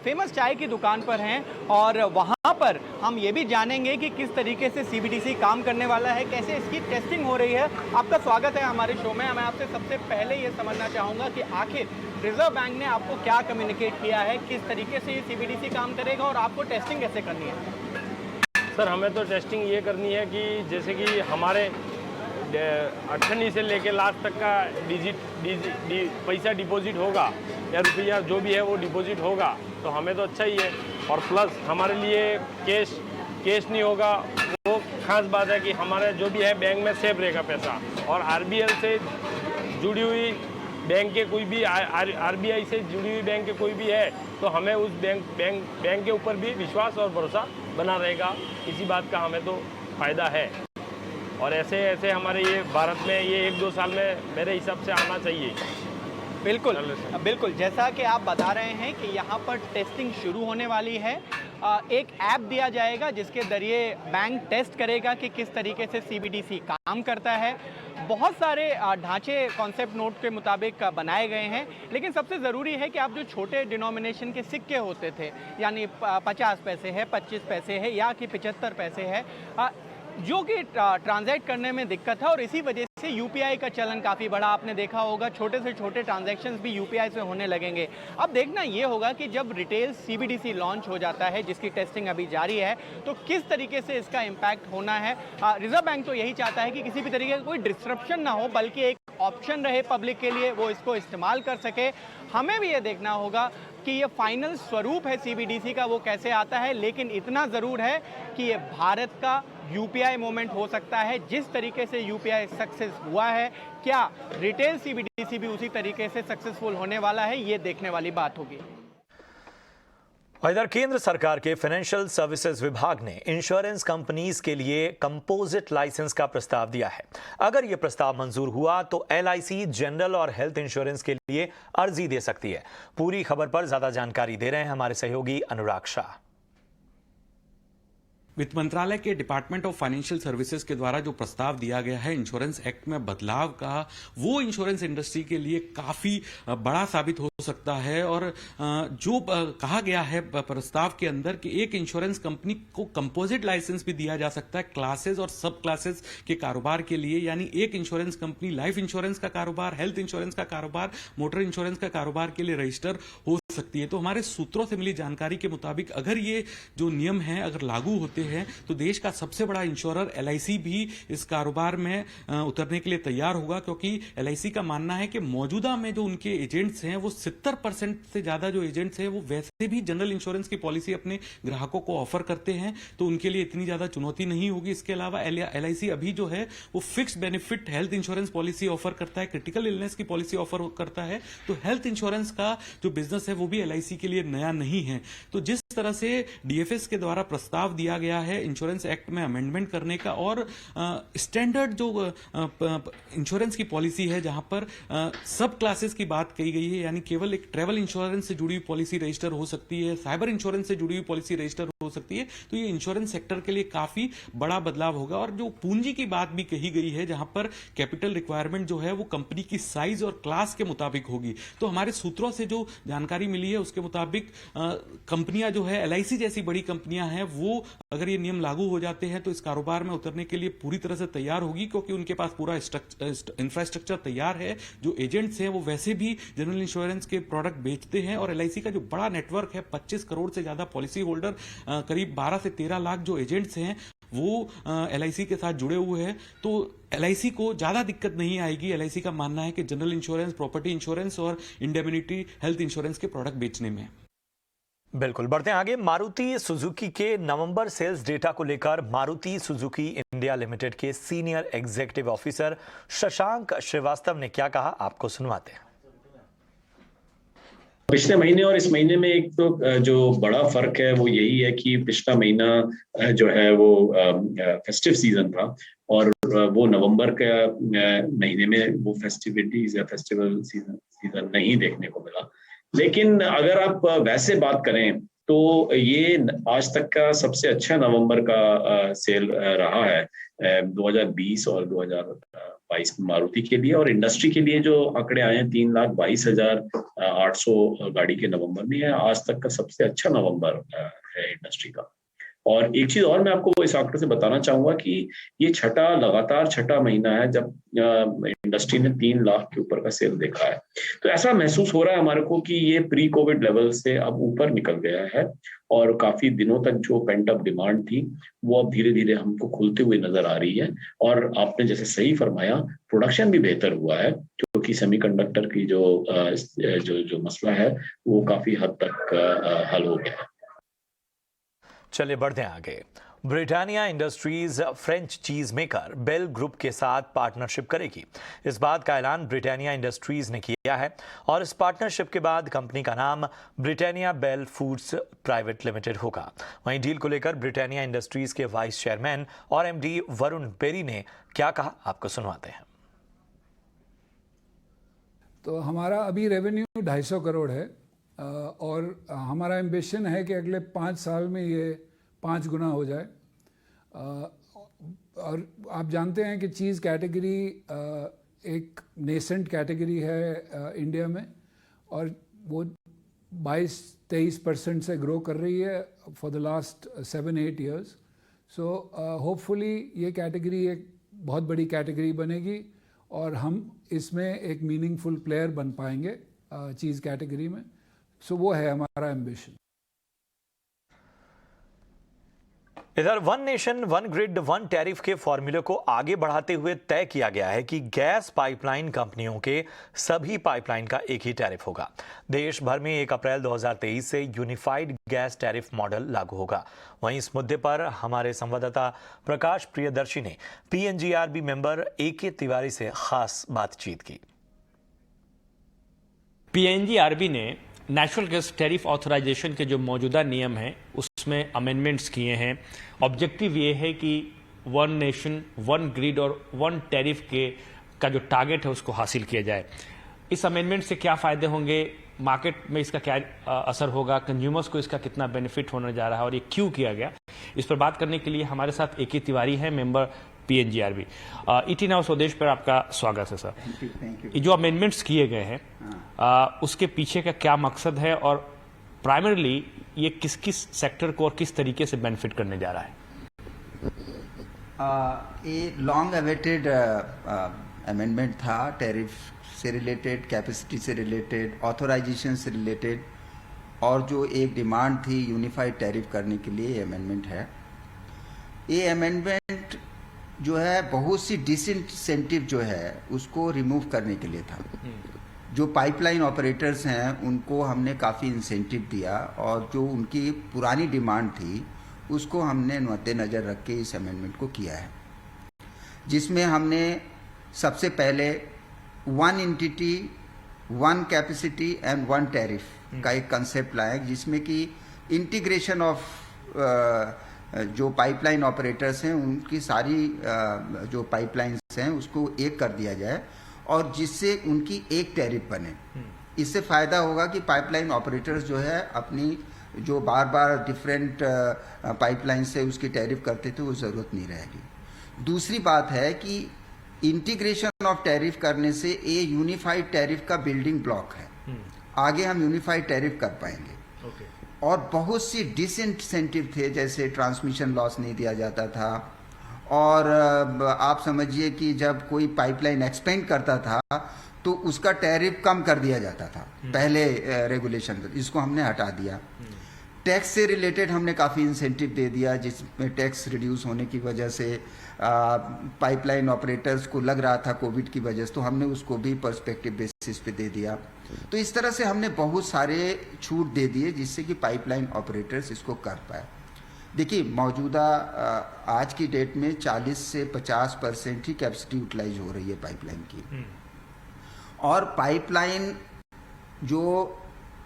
फेमस चाय की दुकान पर हैं और वहाँ पर हम ये भी जानेंगे कि किस तरीके से सीबीडीसी काम करने वाला है, कैसे इसकी टेस्टिंग हो रही है। आपका स्वागत है हमारे शो में। मैं आपसे सबसे पहले ये समझना चाहूँगा कि आखिर रिजर्व बैंक ने आपको क्या कम्युनिकेट किया है, किस तरीके से ये सीबीडीसी काम करेगा और आपको टेस्टिंग कैसे करनी है? सर, हमें तो टेस्टिंग ये करनी है कि जैसे कि हमारे 8वीं से लेके लास्ट तक का पैसा डिपॉजिट होगा या रुपया जो भी है वो डिपॉजिट होगा तो हमें तो अच्छा ही है। और प्लस हमारे लिए कैश नहीं होगा, वो खास बात है कि हमारे जो भी है बैंक में सेफ रहेगा पैसा। और आरबीएल से जुड़ी हुई बैंक के कोई भी आरबीआई से जुड़ी हुई बैंक के कोई भी है तो हमें उस बैंक के ऊपर भी विश्वास और भरोसा बना रहेगा। इसी बात का हमें तो फ़ायदा है। और ऐसे हमारे ये भारत में ये 1-2 साल में मेरे हिसाब से आना चाहिए। बिल्कुल बिल्कुल, जैसा कि आप बता रहे हैं कि यहाँ पर टेस्टिंग शुरू होने वाली है। एक ऐप दिया जाएगा जिसके जरिए बैंक टेस्ट करेगा कि किस तरीके से सीबीडीसी काम करता है। बहुत सारे ढांचे कॉन्सेप्ट नोट के मुताबिक बनाए गए हैं, लेकिन सबसे ज़रूरी है कि आप जो छोटे डिनोमिनेशन के सिक्के होते थे, यानी 50 पैसे है, 25 पैसे है या कि 75 पैसे है, जो कि ट्रांजैक्ट करने में दिक्कत है और इसी वजह से यूपीआई का चलन काफ़ी बड़ा। आपने देखा होगा छोटे से छोटे ट्रांजैक्शंस भी यूपीआई से होने लगेंगे। अब देखना ये होगा कि जब रिटेल सीबीडीसी लॉन्च हो जाता है, जिसकी टेस्टिंग अभी जारी है, तो किस तरीके से इसका इम्पैक्ट होना है। रिजर्व बैंक तो यही चाहता है कि किसी भी तरीके का कोई डिस्ट्रप्शन ना हो, बल्कि एक ऑप्शन रहे पब्लिक के लिए, वो इसको इस्तेमाल कर सके। हमें भी ये देखना होगा कि ये फाइनल स्वरूप है सीबीडीसी का वो कैसे आता है, लेकिन इतना ज़रूर है कि ये भारत का यूपीआई मोमेंट हो सकता है। जिस तरीके से यूपीआई सक्सेस हुआ है, क्या रिटेल सीबीडीसी भी उसी तरीके से सक्सेसफुल होने वाला है, ये देखने वाली बात होगी। और इधर केंद्र सरकार के फाइनेंशियल सर्विसेज विभाग ने इंश्योरेंस कंपनीज के लिए कंपोजिट लाइसेंस का प्रस्ताव दिया है। अगर यह प्रस्ताव मंजूर हुआ तो एलआईसी जनरल और हेल्थ इंश्योरेंस के लिए अर्जी दे सकती है। पूरी खबर पर ज्यादा जानकारी दे रहे हैं हमारे सहयोगी अनुराग शाह। वित्त मंत्रालय के डिपार्टमेंट ऑफ फाइनेंशियल सर्विसेज के द्वारा जो प्रस्ताव दिया गया है इंश्योरेंस एक्ट में बदलाव का, वो इंश्योरेंस इंडस्ट्री के लिए काफी बड़ा साबित हो सकता है। और जो कहा गया है प्रस्ताव के अंदर कि एक इंश्योरेंस कंपनी को कंपोजिट लाइसेंस भी दिया जा सकता है क्लासेस और सब क्लासेस के कारोबार के लिए। यानी एक इंश्योरेंस कंपनी लाइफ इंश्योरेंस का कारोबार, हेल्थ इंश्योरेंस का कारोबार, मोटर इंश्योरेंस का कारोबार के लिए रजिस्टर हो सकती है। तो हमारे सूत्रों से मिली जानकारी के मुताबिक अगर ये जो नियम हैं अगर लागू होते हैं तो देश का सबसे बड़ा इंश्योरर एलआईसी भी इस कारोबार में उतरने के लिए तैयार होगा, क्योंकि एलआईसी का मानना है कि मौजूदा में जो उनके एजेंट्स हैं वो 70% से ज्यादा जो एजेंट्स हैं वो वैसे भी जनरल इंश्योरेंस की पॉलिसी अपने ग्राहकों को ऑफर करते हैं, तो उनके लिए इतनी ज्यादा चुनौती नहीं होगी। इसके अलावा एलआईसी अभी जो है वो fix benefit health insurance policy offer करता है, क्रिटिकल इलनेस की पॉलिसी ऑफर करता है। तो हेल्थ इंश्योरेंस का जो बिजनेस है वो भी एलआईसी के लिए नया नहीं है। तो जिस तरह से डीएफएस के द्वारा प्रस्ताव दिया गया है इंश्योरेंस एक्ट में अमेंडमेंट करने का, और स्टैंडर्ड जो इंश्योरेंस की पॉलिसी है जहां पर सब क्लासेस की बात कही गई है, यानी केवल एक ट्रैवल इंश्योरेंस से जुड़ी हुई पॉलिसी रजिस्टर हो सकती है, साइबर इंश्योरेंस से जुड़ी हुई पॉलिसी रजिस्टर हो सकती है। तो ये इंश्योरेंस सेक्टर के लिए काफी बड़ा बदलाव होगा। और जो पूंजी की बात भी कही गई है जहां पर कैपिटल रिक्वायरमेंट जो है वो कंपनी की साइज और क्लास के मुताबिक होगी। तो हमारे सूत्रों से जो जानकारी मिली है उसके मुताबिक कंपनियां जो है एलआईसी जैसी बड़ी कंपनियां हैं वो अगर ये नियम लागू हो जाते हैं तो इस कारोबार में उतरने के लिए पूरी तरह से तैयार होगी, क्योंकि उनके पास पूरा इंफ्रास्ट्रक्चर तैयार है। जो एजेंट्स हैं वो वैसे भी जनरल इंश्योरेंस के प्रोडक्ट बेचते हैं और एलआईसी का जो बड़ा नेटवर्क है 25 करोड़ से ज्यादा पॉलिसी होल्डर, करीब 12 से 13 लाख जो एजेंट्स हैं वो LIC के साथ जुड़े हुए हैं, तो LIC को ज़्यादा दिक्कत नहीं आएगी। LIC का मानना है कि जनरल इंश्योरेंस, प्रॉपर्टी इंश्योरेंस और इंडेमिनिटी हेल्थ इंश्योरेंस के प्रोडक्ट बेचने में। बिल्कुल, बढ़ते हैं आगे। मारुति सुजुकी के नवंबर सेल्स डेटा को लेकर मारुति सुजुकी इंडिया लिमिटेड के senior executive officer Shashank Srivastava ने क्या कहा, आपको सुनवाते हैं। पिछले महीने और इस महीने में एक तो जो बड़ा फर्क है वो यही है कि पिछला महीना जो है वो फेस्टिव सीजन था और वो नवंबर के महीने में वो फेस्टिविटीज या फेस्टिवल सीजन नहीं देखने को मिला। लेकिन अगर आप वैसे बात करें तो ये आज तक का सबसे अच्छा नवंबर का सेल रहा है 2020 और 2022 में मारुति के लिए। और इंडस्ट्री के लिए जो आंकड़े आए हैं 3,22,800 गाड़ी के नवंबर में, है आज तक का सबसे अच्छा नवंबर है इंडस्ट्री का। और एक चीज और मैं आपको इस आंकड़े से बताना चाहूंगा कि ये लगातार छठा महीना है जब इंडस्ट्री ने 3 लाख के ऊपर का सेल देखा है। तो ऐसा महसूस हो रहा है हमारे को कि ये प्री कोविड लेवल से अब ऊपर निकल गया है और काफी दिनों तक जो पेंट अप डिमांड थी वो अब धीरे धीरे हमको खुलते हुए नजर आ रही है। और आपने जैसे सही फरमाया, प्रोडक्शन भी बेहतर हुआ है क्योंकि सेमीकंडक्टर की जो मसला है वो काफी हद तक हल हो गया है। चलिए बढ़ते हैं आगे। ब्रिटानिया इंडस्ट्रीज फ्रेंच चीज मेकर बेल ग्रुप के साथ पार्टनरशिप करेगी। इस बात का ऐलान ब्रिटानिया इंडस्ट्रीज ने किया है और इस पार्टनरशिप के बाद कंपनी का नाम Britannia Bel Foods private limited होगा। वहीं डील को लेकर ब्रिटानिया इंडस्ट्रीज के वाइस चेयरमैन और MD वरुण पेरी ने क्या कहा, आपको सुनवाते हैं। तो हमारा अभी रेवेन्यू 250 करोड़ है और हमारा एम्बिशन है कि अगले 5 साल में ये 5 गुना हो जाए। और आप जानते हैं कि चीज़ कैटेगरी एक नेसेंट कैटेगरी है इंडिया में और वो 22-23% से ग्रो कर रही है for the last 7-8 years. So hopefully ये कैटेगरी एक बहुत बड़ी कैटेगरी बनेगी और हम इसमें एक मीनिंगफुल प्लेयर बन पाएंगे चीज़ कैटेगरी में। सो वो है हमारा एम्बिशन। इधर one nation one grid one tariff के फॉर्मूले को आगे बढ़ाते हुए तय किया गया है कि गैस पाइपलाइन कंपनियों के सभी पाइपलाइन का एक ही टैरिफ होगा। देश भर में 1 अप्रैल 2023 से यूनिफाइड गैस टैरिफ मॉडल लागू होगा। वहीं इस मुद्दे पर हमारे संवाददाता प्रकाश प्रियदर्शी ने PNGRB मेंबर AK तिवारी से खास बातचीत की। PNGRB ने नेचुरल गैस टैरिफ ऑथराइजेशन के जो मौजूदा नियम हैं उसमें अमेंडमेंट्स किए हैं। ऑब्जेक्टिव ये है कि वन नेशन वन ग्रिड और वन टैरिफ का जो टारगेट है उसको हासिल किया जाए। इस अमेंडमेंट से क्या फ़ायदे होंगे, मार्केट में इसका क्या असर होगा, कंज्यूमर्स को इसका कितना बेनिफिट होने जा रहा है और ये क्यों किया गया, इस पर बात करने के लिए हमारे साथ AK तिवारी हैं, मेंबर PNGRB। ET नाउ स्वदेश पर आपका स्वागत है सर। Thank you. ये जो अमेंडमेंट्स किए गए हैं उसके पीछे का क्या मकसद है और प्राइमरीली ये किस किस सेक्टर को और किस तरीके से बेनिफिट करने जा रहा है? ये लॉन्ग अवेटेड अमेंडमेंट था, टैरिफ से रिलेटेड, कैपेसिटी से रिलेटेड, ऑथराइजेशन से रिलेटेड और जो एक डिमांड थी यूनिफाइड टैरिफ करने के लिए ये अमेंडमेंट है। ये अमेंडमेंट जो है बहुत सी डिसइंसेंटिव जो है उसको रिमूव करने के लिए था। जो पाइपलाइन ऑपरेटर्स हैं उनको हमने काफ़ी इंसेंटिव दिया और जो उनकी पुरानी डिमांड थी उसको हमने मद्देनजर रख के इस अमेंडमेंट को किया है, जिसमें हमने सबसे पहले one entity one capacity and one tariff का एक कंसेप्ट लाया, जिसमें कि इंटीग्रेशन ऑफ जो पाइपलाइन ऑपरेटर्स हैं उनकी सारी जो पाइपलाइंस हैं उसको एक कर दिया जाए और जिससे उनकी एक टैरिफ बने। इससे फायदा होगा कि पाइपलाइन ऑपरेटर्स जो है अपनी जो बार बार डिफरेंट पाइपलाइन से उसकी टैरिफ करते थे वो जरूरत नहीं रहेगी। दूसरी बात है कि इंटीग्रेशन ऑफ टैरिफ करने से ये यूनिफाइड टैरिफ का बिल्डिंग ब्लॉक है, आगे हम यूनिफाइड टैरिफ कर पाएंगे। और बहुत सी डिसइंसेंटिव थे, जैसे ट्रांसमिशन लॉस नहीं दिया जाता था और आप समझिए कि जब कोई पाइपलाइन एक्सपेंड करता था तो उसका टैरिफ कम कर दिया जाता था पहले रेगुलेशन, इसको हमने हटा दिया। टैक्स से रिलेटेड हमने काफ़ी इंसेंटिव दे दिया, जिसमें टैक्स रिड्यूस होने की वजह से पाइपलाइन ऑपरेटर्स को लग रहा था कोविड की वजह से, तो हमने उसको भी पर्सपेक्टिव बेसिस पे दे दिया। तो इस तरह से हमने बहुत सारे छूट दे दिए जिससे कि पाइपलाइन ऑपरेटर्स इसको कर पाए। देखिए, मौजूदा आज की डेट में 40 से 50% ही कैपेसिटी यूटिलाइज हो रही है पाइपलाइन की, और पाइपलाइन जो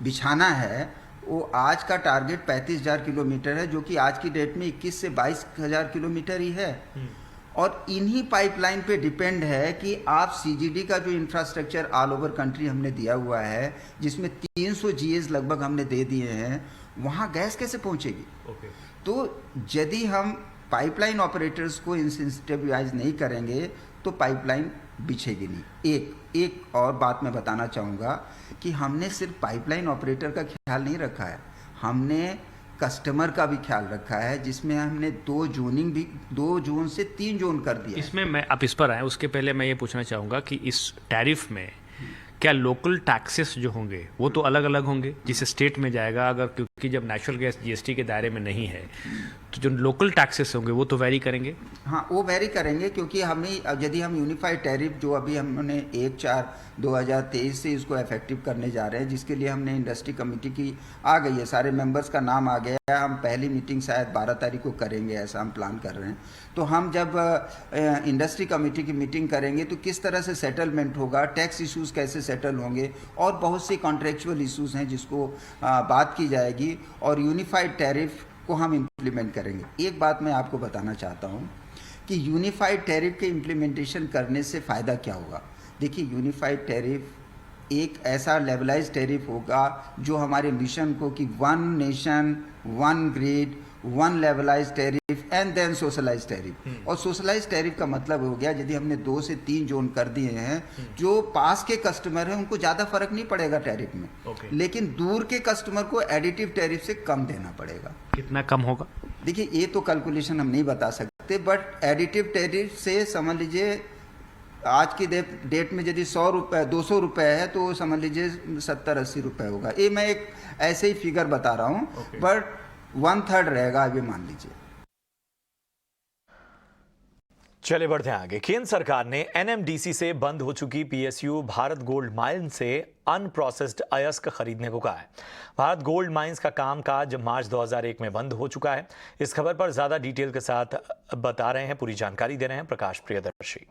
बिछाना है वो आज का टारगेट 35,000 किलोमीटर है, जो कि आज की डेट में 21 से 22,000 किलोमीटर ही है। और इन्हीं पाइपलाइन पे डिपेंड है कि आप सीजीडी का जो इंफ्रास्ट्रक्चर ऑल ओवर कंट्री हमने दिया हुआ है, जिसमें 300 जीएस लगभग हमने दे दिए हैं, वहाँ गैस कैसे पहुँचेगी। तो यदि हम पाइपलाइन ऑपरेटर्स को इंसेंटिवाइज नहीं करेंगे तो पाइपलाइन बिछेगी नहीं। एक और बात मैं बताना चाहूँगा कि हमने सिर्फ पाइपलाइन ऑपरेटर का ख्याल नहीं रखा है, हमने कस्टमर का भी ख्याल रखा है, जिसमें हमने 2 जोन से 3 जोन कर दिया। इसमें मैं आप इस पर आए उसके पहले मैं ये पूछना चाहूँगा कि इस टैरिफ में क्या लोकल टैक्सेस जो होंगे वो तो अलग अलग होंगे जिस स्टेट में जाएगा, अगर क्योंकि जब नेचुरल गैस जीएसटी के दायरे में नहीं है तो जो लोकल टैक्सेस होंगे वो तो वेरी करेंगे। हाँ, वो वेरी करेंगे, क्योंकि हमें यदि हम यूनिफाइड टैरिफ जो अभी हमने 1/4/2023 से इसको इफेक्टिव करने जा रहे हैं, जिसके लिए हमने इंडस्ट्री कमेटी की आ गई है, सारे मेंबर्स का नाम आ गया है, हम पहली मीटिंग शायद 12 तारीख को करेंगे, ऐसा हम प्लान कर रहे हैं। तो हम जब इंडस्ट्री कमेटी की मीटिंग करेंगे तो किस तरह से सेटलमेंट होगा, टैक्स इश्यूज़ कैसे सेटल होंगे, और बहुत सी कॉन्ट्रेक्चुअल इश्यूज़ हैं जिसको बात की जाएगी, और यूनिफाइड टैरिफ को हम इम्प्लीमेंट करेंगे। एक बात मैं आपको बताना चाहता हूँ कि यूनिफाइड टैरिफ के इम्प्लीमेंटेशन करने से फ़ायदा क्या होगा। देखिए, यूनिफाइड टैरिफ एक ऐसा लेवलाइज टैरिफ होगा जो हमारे मिशन को कि 1 nation 1 grid 1 levelise tariff and then socialise tariff. और सोशलाइज टैरिफ का मतलब हो गया यदि हमने 2 से 3 जोन कर दिए हैं, जो पास के कस्टमर हैं उनको ज़्यादा फर्क नहीं पड़ेगा टैरिफ में, लेकिन दूर के कस्टमर को एडिटिव टैरिफ से कम देना पड़ेगा। कितना कम होगा? देखिए, ये तो कैलकुलेशन हम नहीं बता सकते, बट एडिटिव टैरिफ से समझ लीजिए आज की डेट में यदि 100 रुपये 200 रुपये है तो समझ लीजिए 70-80 रुपये होगा। ये मैं एक ऐसे ही फिगर बता रहा हूँ, बट 1/3 रहेगा, ये मान लीजिए। चलिए बढ़ते हैं आगे। केंद्र सरकार ने एनएमडीसी से बंद हो चुकी पीएसयू भारत गोल्ड माइंस से अनप्रोसेस्ड अयस्क खरीदने को कहा है। भारत गोल्ड माइंस का कामकाज मार्च 2001 में बंद हो चुका है। इस खबर पर ज्यादा डिटेल के साथ बता रहे हैं, पूरी जानकारी दे रहे हैं प्रकाश प्रियदर्शी।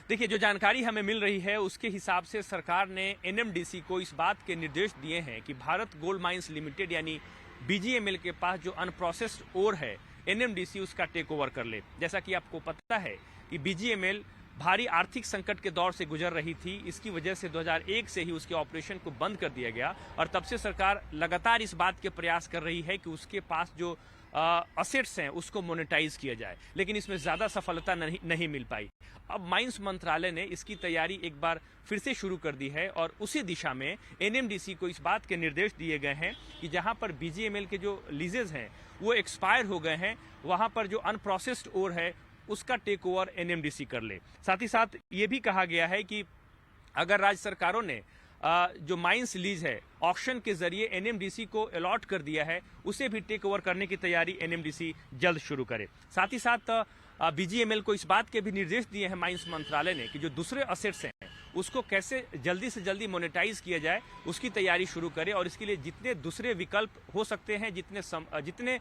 देखिए, जो जानकारी हमें मिल रही है उसके हिसाब से सरकार ने एनएमडीसी को इस बात के निर्देश दिए हैं कि भारत गोल्ड माइंस लिमिटेड यानी बीजीएमएल के पास जो अनप्रोसेस्ड ओर है, एनएमडीसी उसका टेक ओवर कर ले। जैसा कि आपको पता है कि बीजीएमएल भारी आर्थिक संकट के दौर से गुजर रही थी, इसकी वजह से 2001 से ही उसके ऑपरेशन को बंद कर दिया गया, और तब से सरकार लगातार इस बात के प्रयास कर रही है कि उसके पास जो असेट्स हैं उसको मोनेटाइज किया जाए, लेकिन इसमें ज़्यादा सफलता नहीं मिल पाई। अब माइंस मंत्रालय ने इसकी तैयारी एक बार फिर से शुरू कर दी है, और उसी दिशा में एनएमडीसी को इस बात के निर्देश दिए गए हैं कि जहां पर बीजीएमएल के जो लीजेज हैं वो एक्सपायर हो गए हैं, वहां पर जो अनप्रोसेस्ड ओर है उसका टेक ओवर एनएमडीसी कर ले। साथ ही साथ ये भी कहा गया है कि अगर राज्य सरकारों ने जो माइंस लीज है ऑक्शन के जरिए एनएमडीसी को अलॉट कर दिया है, उसे भी टेक ओवर करने की तैयारी एनएमडीसी जल्द शुरू करे। साथ ही साथ बीजीएमएल को इस बात के भी निर्देश दिए हैं माइंस मंत्रालय ने कि जो दूसरे असेट्स हैं उसको कैसे जल्दी से जल्दी मोनेटाइज किया जाए, उसकी तैयारी शुरू करे, और इसके लिए जितने दूसरे विकल्प हो सकते हैं, जितने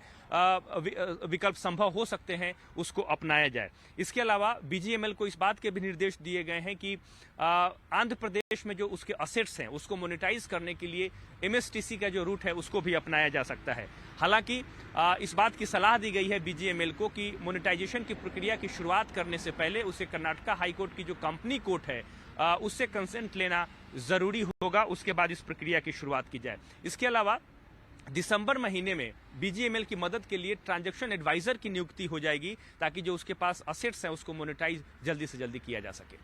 विकल्प संभव हो सकते हैं उसको अपनाया जाए। इसके अलावा बीजीएमएल को इस बात के भी निर्देश दिए गए हैं कि आंध्र प्रदेश में जो उसके असेट्स हैं उसको मोनेटाइज करने के लिए एमएसटीसी का जो रूट है उसको भी अपनाया जा सकता है। हालांकि इस बात की सलाह दी गई है बीजीएमएल को कि मोनेटाइजेशन की प्रक्रिया की शुरुआत करने से पहले उसे कर्नाटका हाईकोर्ट की जो कंपनी कोर्ट है उससे कंसेंट लेना जरूरी होगा, उसके बाद इस प्रक्रिया की शुरुआत की जाए। इसके अलावा दिसंबर महीने में बीजीएमएल की मदद के लिए ट्रांजैक्शन एडवाइजर की नियुक्ति हो जाएगी, ताकि जो उसके पास असेट्स हैं उसको मोनेटाइज जल्दी से जल्दी किया जा सके।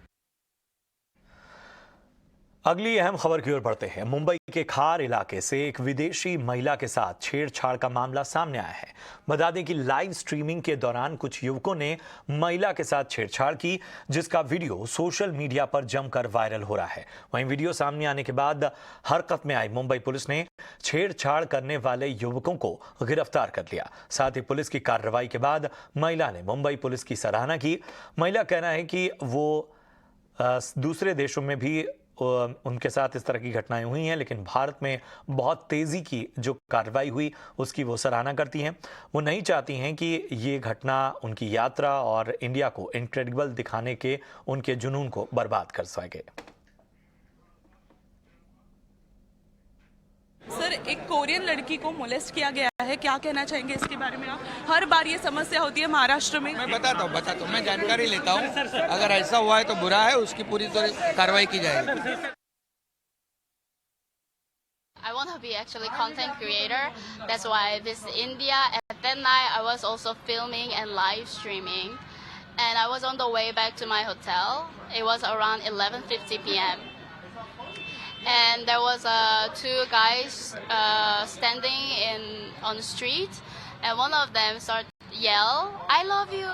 अगली अहम खबर की ओर बढ़ते हैं। मुंबई के खार इलाके से एक विदेशी महिला के साथ छेड़छाड़ का मामला सामने आया है। बता दें कि लाइव स्ट्रीमिंग के दौरान कुछ युवकों ने महिला के साथ छेड़छाड़ की, जिसका वीडियो सोशल मीडिया पर जमकर वायरल हो रहा है। वहीं वीडियो सामने आने के बाद हरकत में आई मुंबई पुलिस ने छेड़छाड़ करने वाले युवकों को गिरफ्तार कर लिया। साथ ही पुलिस की कार्रवाई के बाद महिला ने मुंबई पुलिस की सराहना की। महिला कहना है कि वो दूसरे देशों में भी उनके साथ इस तरह की घटनाएं हुई हैं, लेकिन भारत में बहुत तेजी की जो कार्रवाई हुई उसकी वो सराहना करती हैं। वो नहीं चाहती हैं कि ये घटना उनकी यात्रा और इंडिया को इनक्रेडिबल दिखाने के उनके जुनून को बर्बाद कर सके। सर, एक कोरियन लड़की को मोलेस्ट किया गया है, क्या कहना चाहेंगे इसके बारे में आप? हर बार ये समस्या होती है महाराष्ट्र में। मैं बताता हूँ, मैं जानकारी लेता हूँ। अगर ऐसा हुआ है तो बुरा है, उसकी पूरी तरह कार्रवाई की जाएगी। I want to be actually content creator. That's why this India. At that night, I was also filming and live streaming, and I was on the way back to my hotel. It was around 11:50 p.m. And there was two guys standing on the street, and one of them started yell, "I love you!"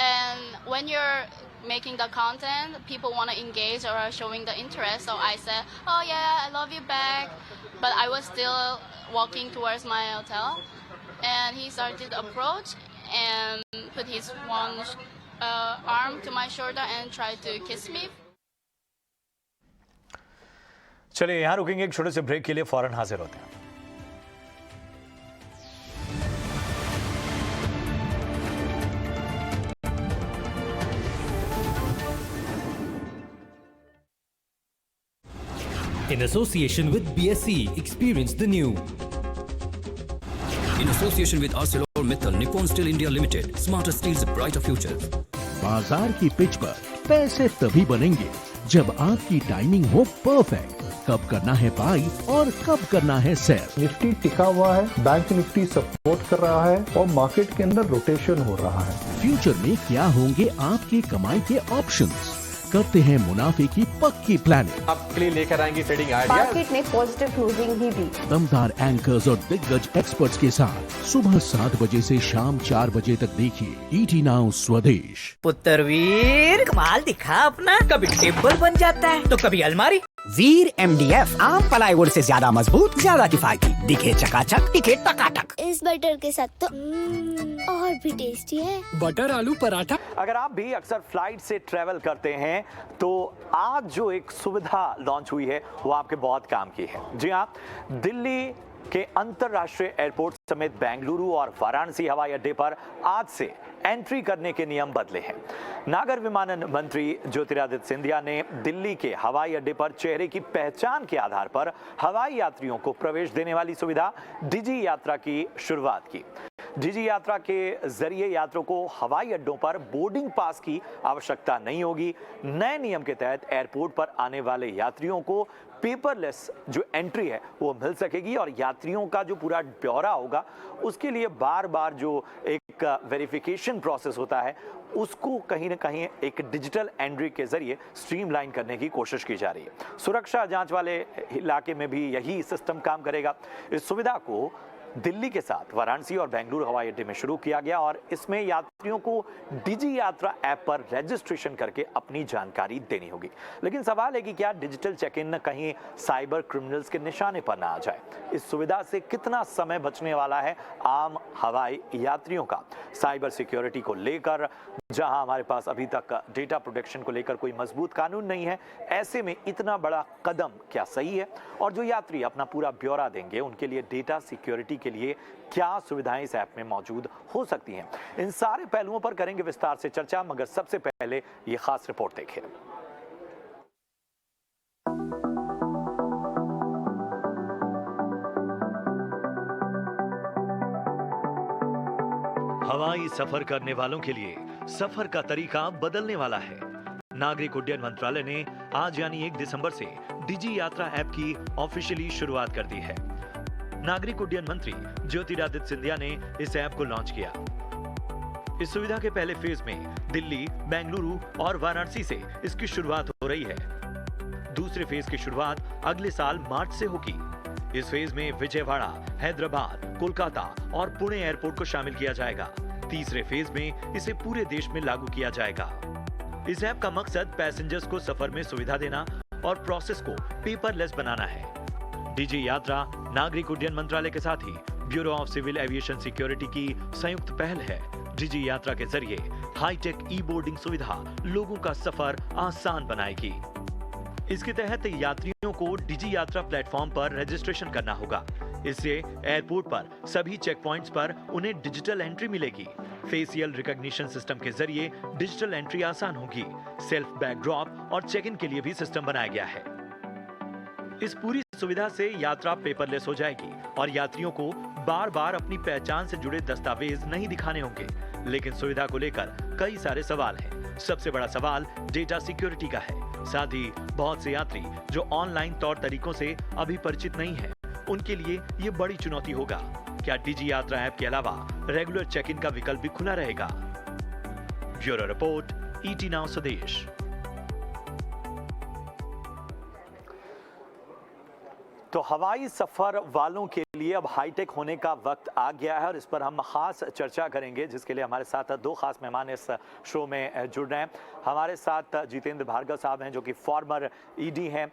And when you're making the content, people want to engage or are showing the interest. So I said, "Oh yeah, I love you back," but I was still walking towards my hotel, and he started to approach and put his one arm to my shoulder and tried to kiss me. चलिए यहां रुकेंगे एक छोटे से break के लिए, फौरन हाजिर होते हैं। In association with BSE, experience the new. In association with ArcelorMittal Nippon Steel India Limited, smarter steel's brighter future. बाजार की पिच पर पैसे तभी बनेंगे जब आपकी टाइमिंग हो परफेक्ट। कब करना है बाई और कब करना है सेल। निफ्टी टिका हुआ है, बैंक निफ्टी सपोर्ट कर रहा है और मार्केट के अंदर रोटेशन हो रहा है। फ्यूचर में क्या होंगे आपकी कमाई के ऑप्शंस? करते हैं मुनाफे की पक्की प्लानिंग। आपके लिए लेकर आएंगे ट्रेडिंग आइडिया। मार्केट ने पॉजिटिव क्लोजिंग भी दी। दमदार एंकर्स और दिग्गज एक्सपर्ट्स के साथ सुबह 7 बजे से शाम 4 बजे तक देखिए ET Now स्वदेश। पुत्रवीर कमाल दिखा अपना, कभी टेबल बन जाता है तो कभी अलमारी। वीर MDF आम प्लाईवुड से ज्यादा मजबूत, ज्यादा किफायती, दिखे चकाचक, टिके टकाटक। इस बटर के साथ तो और भी टेस्टी है। बटर आलू पराठा। अगर आप भी अक्सर फ्लाइट से ट्रैवल करते हैं तो आज जो एक सुविधा लॉन्च हुई है वो आपके बहुत काम की है। जी हाँ, दिल्ली के अंतरराष्ट्रीय एयरपोर्ट समेत बेंगलुरु और वाराणसी हवाई अड्डे पर आज से एंट्री करने के नियम बदले हैं। नागर विमानन मंत्री ज्योतिरादित्य सिंधिया ने दिल्ली के हवाई अड्डे पर चेहरे की पहचान के आधार पर हवाई यात्रियों को प्रवेश देने वाली सुविधा डिजी यात्रा की शुरुआत की। डिजी यात्रा के जरिए यात्रियों को हवाई अड्डों पर बोर्डिंग पास की आवश्यकता नहीं होगी। नए नियम के तहत एयरपोर्ट पर आने वाले यात्रियों को पेपरलेस जो एंट्री है वो मिल सकेगी और यात्रियों का जो पूरा ब्यौरा होगा उसके लिए बार बार जो एक वेरिफिकेशन प्रोसेस होता है उसको कहीं ना कहीं एक डिजिटल एंट्री के जरिए स्ट्रीमलाइन करने की कोशिश की जा रही है। सुरक्षा जांच वाले इलाके में भी यही सिस्टम काम करेगा। इस सुविधा को दिल्ली के साथ वाराणसी और बेंगलुरु हवाई अड्डे में शुरू किया गया और इसमें यात्रियों को डिजी यात्रा ऐप पर रजिस्ट्रेशन करके अपनी जानकारी देनी होगी। लेकिन सवाल है कि क्या डिजिटल चेक इन कहीं साइबर क्रिमिनल्स के निशाने पर ना आ जाए। इस सुविधा से कितना समय बचने वाला है आम हवाई यात्रियों का। साइबर सिक्योरिटी को लेकर जहां हमारे पास अभी तक डेटा प्रोटेक्शन को लेकर कोई मजबूत कानून नहीं है, ऐसे में इतना बड़ा कदम क्या सही है और जो यात्री अपना पूरा ब्यौरा देंगे उनके लिए डेटा सिक्योरिटी के लिए क्या सुविधाएं इस ऐप में मौजूद हो सकती हैं। इन सारे पहलुओं पर करेंगे विस्तार से चर्चा, मगर सबसे पहले ये खास रिपोर्ट देखिए। हवाई सफर करने वालों के लिए सफर का तरीका बदलने वाला है। नागरिक उड्डयन मंत्रालय ने आज यानी 1 दिसंबर से डिजी यात्रा ऐप की ऑफिशियली शुरुआत कर दी है। नागरिक उड्डयन मंत्री ज्योतिरादित्य सिंधिया ने इस ऐप को लॉन्च किया। इस सुविधा के पहले फेज में दिल्ली, बेंगलुरु और वाराणसी से इसकी शुरुआत हो रही है। दूसरे फेज की शुरुआत अगले साल मार्च से होगी। इस फेज में विजयवाड़ा, हैदराबाद, कोलकाता और पुणे एयरपोर्ट को शामिल किया जाएगा। तीसरे फेज में इसे पूरे देश में लागू किया जाएगा। इस ऐप का मकसद पैसेंजर्स को सफर में सुविधा देना और प्रोसेस को पेपरलेस बनाना है। डीजी यात्रा नागरिक उड्डयन मंत्रालय के साथ ही bureau of civil aviation security की संयुक्त पहल है। डीजी यात्रा के जरिए हाईटेक ई बोर्डिंग सुविधा लोगों का सफर आसान बनाएगी। इसके तहत यात्रियों को डीजी यात्रा प्लेटफॉर्म पर रजिस्ट्रेशन करना होगा। इससे एयरपोर्ट पर सभी चेक पॉइंट्स पर उन्हें डिजिटल एंट्री मिलेगी। फेशियल रिकॉग्निशन सिस्टम के जरिए डिजिटल एंट्री आसान होगी। सेल्फ बैग ड्रॉप और चेक इन के लिए भी सिस्टम बनाया गया है। इस पूरी सुविधा से यात्रा पेपरलेस हो जाएगी और यात्रियों को बार बार अपनी पहचान से जुड़े दस्तावेज नहीं दिखाने होंगे। लेकिन सुविधा को लेकर कई सारे सवाल हैं। सबसे बड़ा सवाल डेटा सिक्योरिटी का है। साथ ही बहुत से यात्री जो ऑनलाइन तौर तरीकों से अभी परिचित नहीं है, उनके लिए ये बड़ी चुनौती होगा। क्या डीजी यात्रा ऐप के अलावा रेगुलर चेक इन का विकल्प भी खुला रहेगा? ब्यूरो रिपोर्ट, ET नाउ स्वदेश। तो हवाई सफर वालों के लिए अब हाईटेक होने का वक्त आ गया है और इस पर हम खास चर्चा करेंगे, जिसके लिए हमारे साथ दो खास मेहमान इस शो में जुड़ रहे हैं। हमारे साथ जितेंद्र भार्गव साहब हैं, जो कि फॉर्मर ED हैं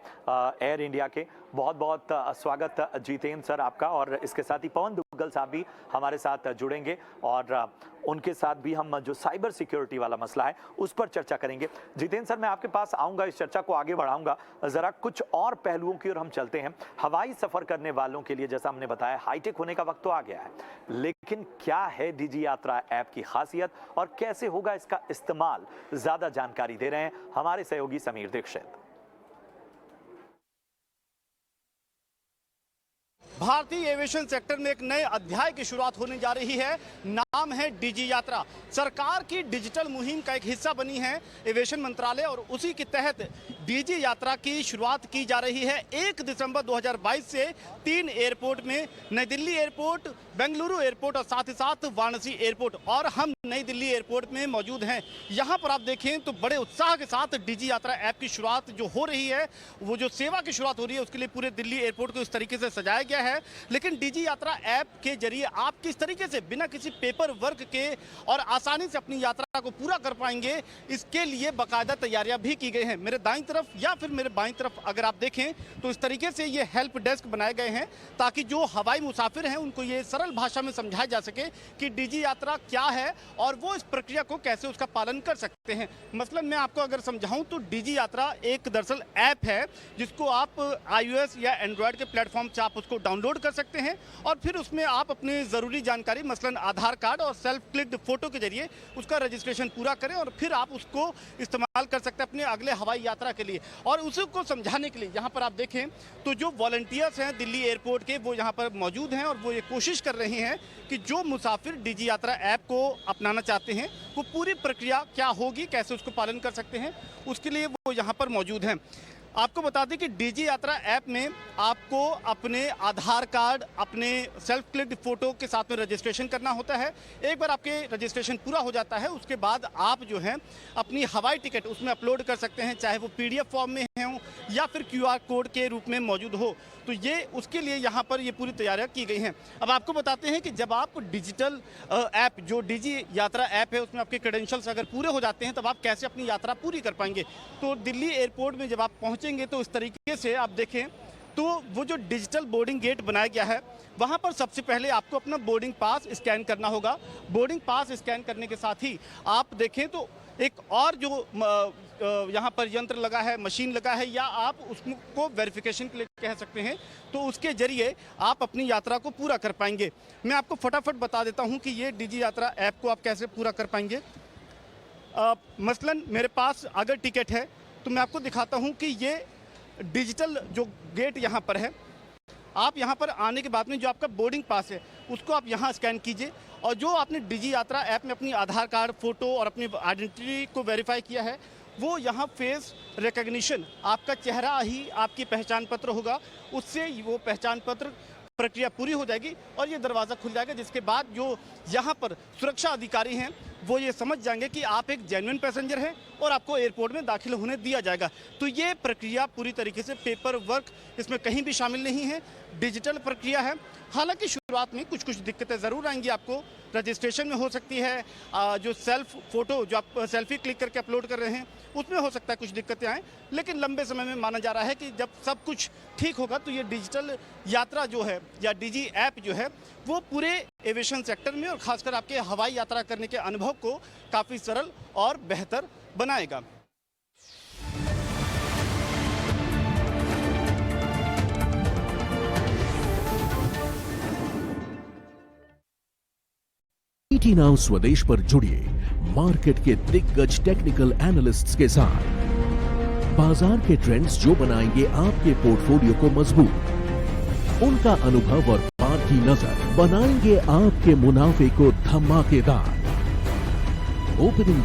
एयर इंडिया के। बहुत बहुत स्वागत जितेंद्र सर आपका। और इसके साथ ही पवन दुग्गल साहब भी हमारे साथ जुड़ेंगे और उनके साथ भी हम जो साइबर सिक्योरिटी वाला मसला है उस पर चर्चा करेंगे। जितेंद्र सर, मैं आपके पास आऊँगा, इस चर्चा को आगे बढ़ाऊँगा। ज़रा कुछ और पहलुओं की ओर हम चलते हैं। हवाई सफ़र करने वालों के लिए जैसा हमने बताया, हाईटेक होने का वक्त तो आ गया है, लेकिन क्या है डीजी यात्रा ऐप की खासियत और कैसे होगा इसका इस्तेमाल? ज़्यादा जानकारी दे रहे हैं हमारे सहयोगी समीर दीक्षित। भारतीय एविएशन सेक्टर में एक नए अध्याय की शुरुआत होने जा रही है। नाम है डीजी यात्रा। सरकार की डिजिटल मुहिम का एक हिस्सा बनी है एविएशन मंत्रालय और उसी के तहत डीजी यात्रा की शुरुआत की जा रही है। 1 दिसंबर 2022 से 3 एयरपोर्ट में, नई दिल्ली एयरपोर्ट, बेंगलुरु एयरपोर्ट और साथ ही साथ वाराणसी एयरपोर्ट, और हम नई दिल्ली एयरपोर्ट में मौजूद हैं। यहाँ पर आप देखें तो बड़े उत्साह के साथ डीजी यात्रा ऐप की शुरुआत जो हो रही है, वो जो सेवा की शुरुआत हो रही है, उसके लिए पूरे दिल्ली एयरपोर्ट को इस तरीके से सजाया गया है। लेकिन डीजी यात्रा ऐप के जरिए आप किस तरीके से बिना किसी पेपर वर्क के और आसानी से अपनी यात्रा को पूरा कर पाएंगे, इसके लिए बाकायदा तैयारियां भी की गई हैं। मेरे दाईं तरफ या फिर मेरे बाईं तरफ अगर आप देखें तो इस तरीके से ये हेल्प डेस्क बनाए गए हैं ताकि जो हवाई मुसाफिर हैं उनको ये सरल भाषा में समझाया जा सके कि डीजी यात्रा क्या है और वो इस प्रक्रिया को कैसे उसका पालन कर सकते हैं। मसलन मैं आपको अगर समझाऊं तो डीजी यात्रा एक दरअसल ऐप है जिसको आप iOS या एंड्रॉयड के प्लेटफॉर्म से आप उसको डाउनलोड कर सकते हैं और फिर उसमें आप अपनी ज़रूरी जानकारी मसलन आधार कार्ड और सेल्फ क्लिक्ड फोटो के जरिए उसका रजिस्ट्रेशन पूरा करें और फिर आप उसको इस्तेमाल कर सकते हैं अपने अगले हवाई यात्रा के लिए। और उसको समझाने के लिए यहाँ पर आप देखें तो जो वॉलंटियर्स हैं दिल्ली एयरपोर्ट के, वो यहाँ पर मौजूद हैं और वो ये कोशिश कर रहे हैं कि जो मुसाफिर डीजी यात्रा ऐप को अपनाना चाहते हैं वो पूरी प्रक्रिया क्या होगी, कैसे उसको पालन कर सकते हैं, उसके लिए वो यहाँ पर मौजूद हैं। आपको बता दें कि डीजी यात्रा ऐप में आपको अपने आधार कार्ड, अपने सेल्फ क्लिक्ड फोटो के साथ में रजिस्ट्रेशन करना होता है। एक बार आपके रजिस्ट्रेशन पूरा हो जाता है उसके बाद आप जो है अपनी हवाई टिकट उसमें अपलोड कर सकते हैं, चाहे वो PDF फॉर्म में हो या फिर QR कोड के रूप में मौजूद हो। तो ये उसके लिए यहाँ पर ये पूरी तैयारियाँ की गई हैं। अब आपको बताते हैं कि जब आप डिजिटल ऐप जो डीजी यात्रा ऐप है उसमें आपके क्रेडेंशियल्स अगर पूरे हो जाते हैं तब आप कैसे अपनी यात्रा पूरी कर पाएंगे। तो दिल्ली एयरपोर्ट में जब आप पहुँचेंगे तो इस तरीके से आप देखें तो वो जो डिजिटल बोर्डिंग गेट बनाया गया है वहाँ पर सबसे पहले आपको अपना बोर्डिंग पास स्कैन करना होगा। बोर्डिंग पास स्कैन करने के साथ ही आप देखें तो एक और जो यहाँ पर यंत्र लगा है, मशीन लगा है, या आप उसको वेरिफिकेशन के लिए कह सकते हैं, तो उसके जरिए आप अपनी यात्रा को पूरा कर पाएंगे। मैं आपको फटाफट बता देता हूँ कि ये डीजी यात्रा ऐप को आप कैसे पूरा कर पाएंगे। मसलन मेरे पास अगर टिकट है तो मैं आपको दिखाता हूँ कि ये डिजिटल जो गेट यहाँ पर है, आप यहाँ पर आने के बाद में जो आपका बोर्डिंग पास है उसको आप यहाँ स्कैन कीजिए और जो आपने डीजी यात्रा ऐप में अपनी आधार कार्ड, फोटो और अपनी आइडेंटिटी को वेरीफाई किया है वो यहाँ फेस रिकग्निशन, आपका चेहरा ही आपकी पहचान पत्र होगा, उससे वो पहचान पत्र प्रक्रिया पूरी हो जाएगी और ये दरवाज़ा खुल जाएगा, जिसके बाद जो यहाँ पर सुरक्षा अधिकारी हैं वो ये समझ जाएंगे कि आप एक जेन्युइन पैसेंजर हैं और आपको एयरपोर्ट में दाखिल होने दिया जाएगा। तो ये प्रक्रिया पूरी तरीके से पेपर वर्क इसमें कहीं भी शामिल नहीं है, डिजिटल प्रक्रिया है। हालांकि शुरुआत में कुछ दिक्कतें ज़रूर आएंगी आपको, रजिस्ट्रेशन में हो सकती है, जो सेल्फ फोटो जो आप सेल्फी क्लिक करके अपलोड कर रहे हैं उसमें हो सकता है कुछ दिक्कतें आएँ, लेकिन लंबे समय में माना जा रहा है कि जब सब कुछ ठीक होगा तो ये डिजिटल यात्रा जो है या डिजी ऐप जो है वो पूरे एविएशन सेक्टर में और खासकर आपके हवाई यात्रा करने के अनुभव को काफ़ी सरल और बेहतर बनाएगा। ईटी नाउ स्वदेश पर जुड़िए मार्केट के दिग्गज टेक्निकल एनालिस्ट्स के साथ। बाजार के ट्रेंड्स जो बनाएंगे आपके पोर्टफोलियो को मजबूत। उनका अनुभव और पार की नजर बनाएंगे आपके मुनाफे को धमाकेदार। ओपनिंग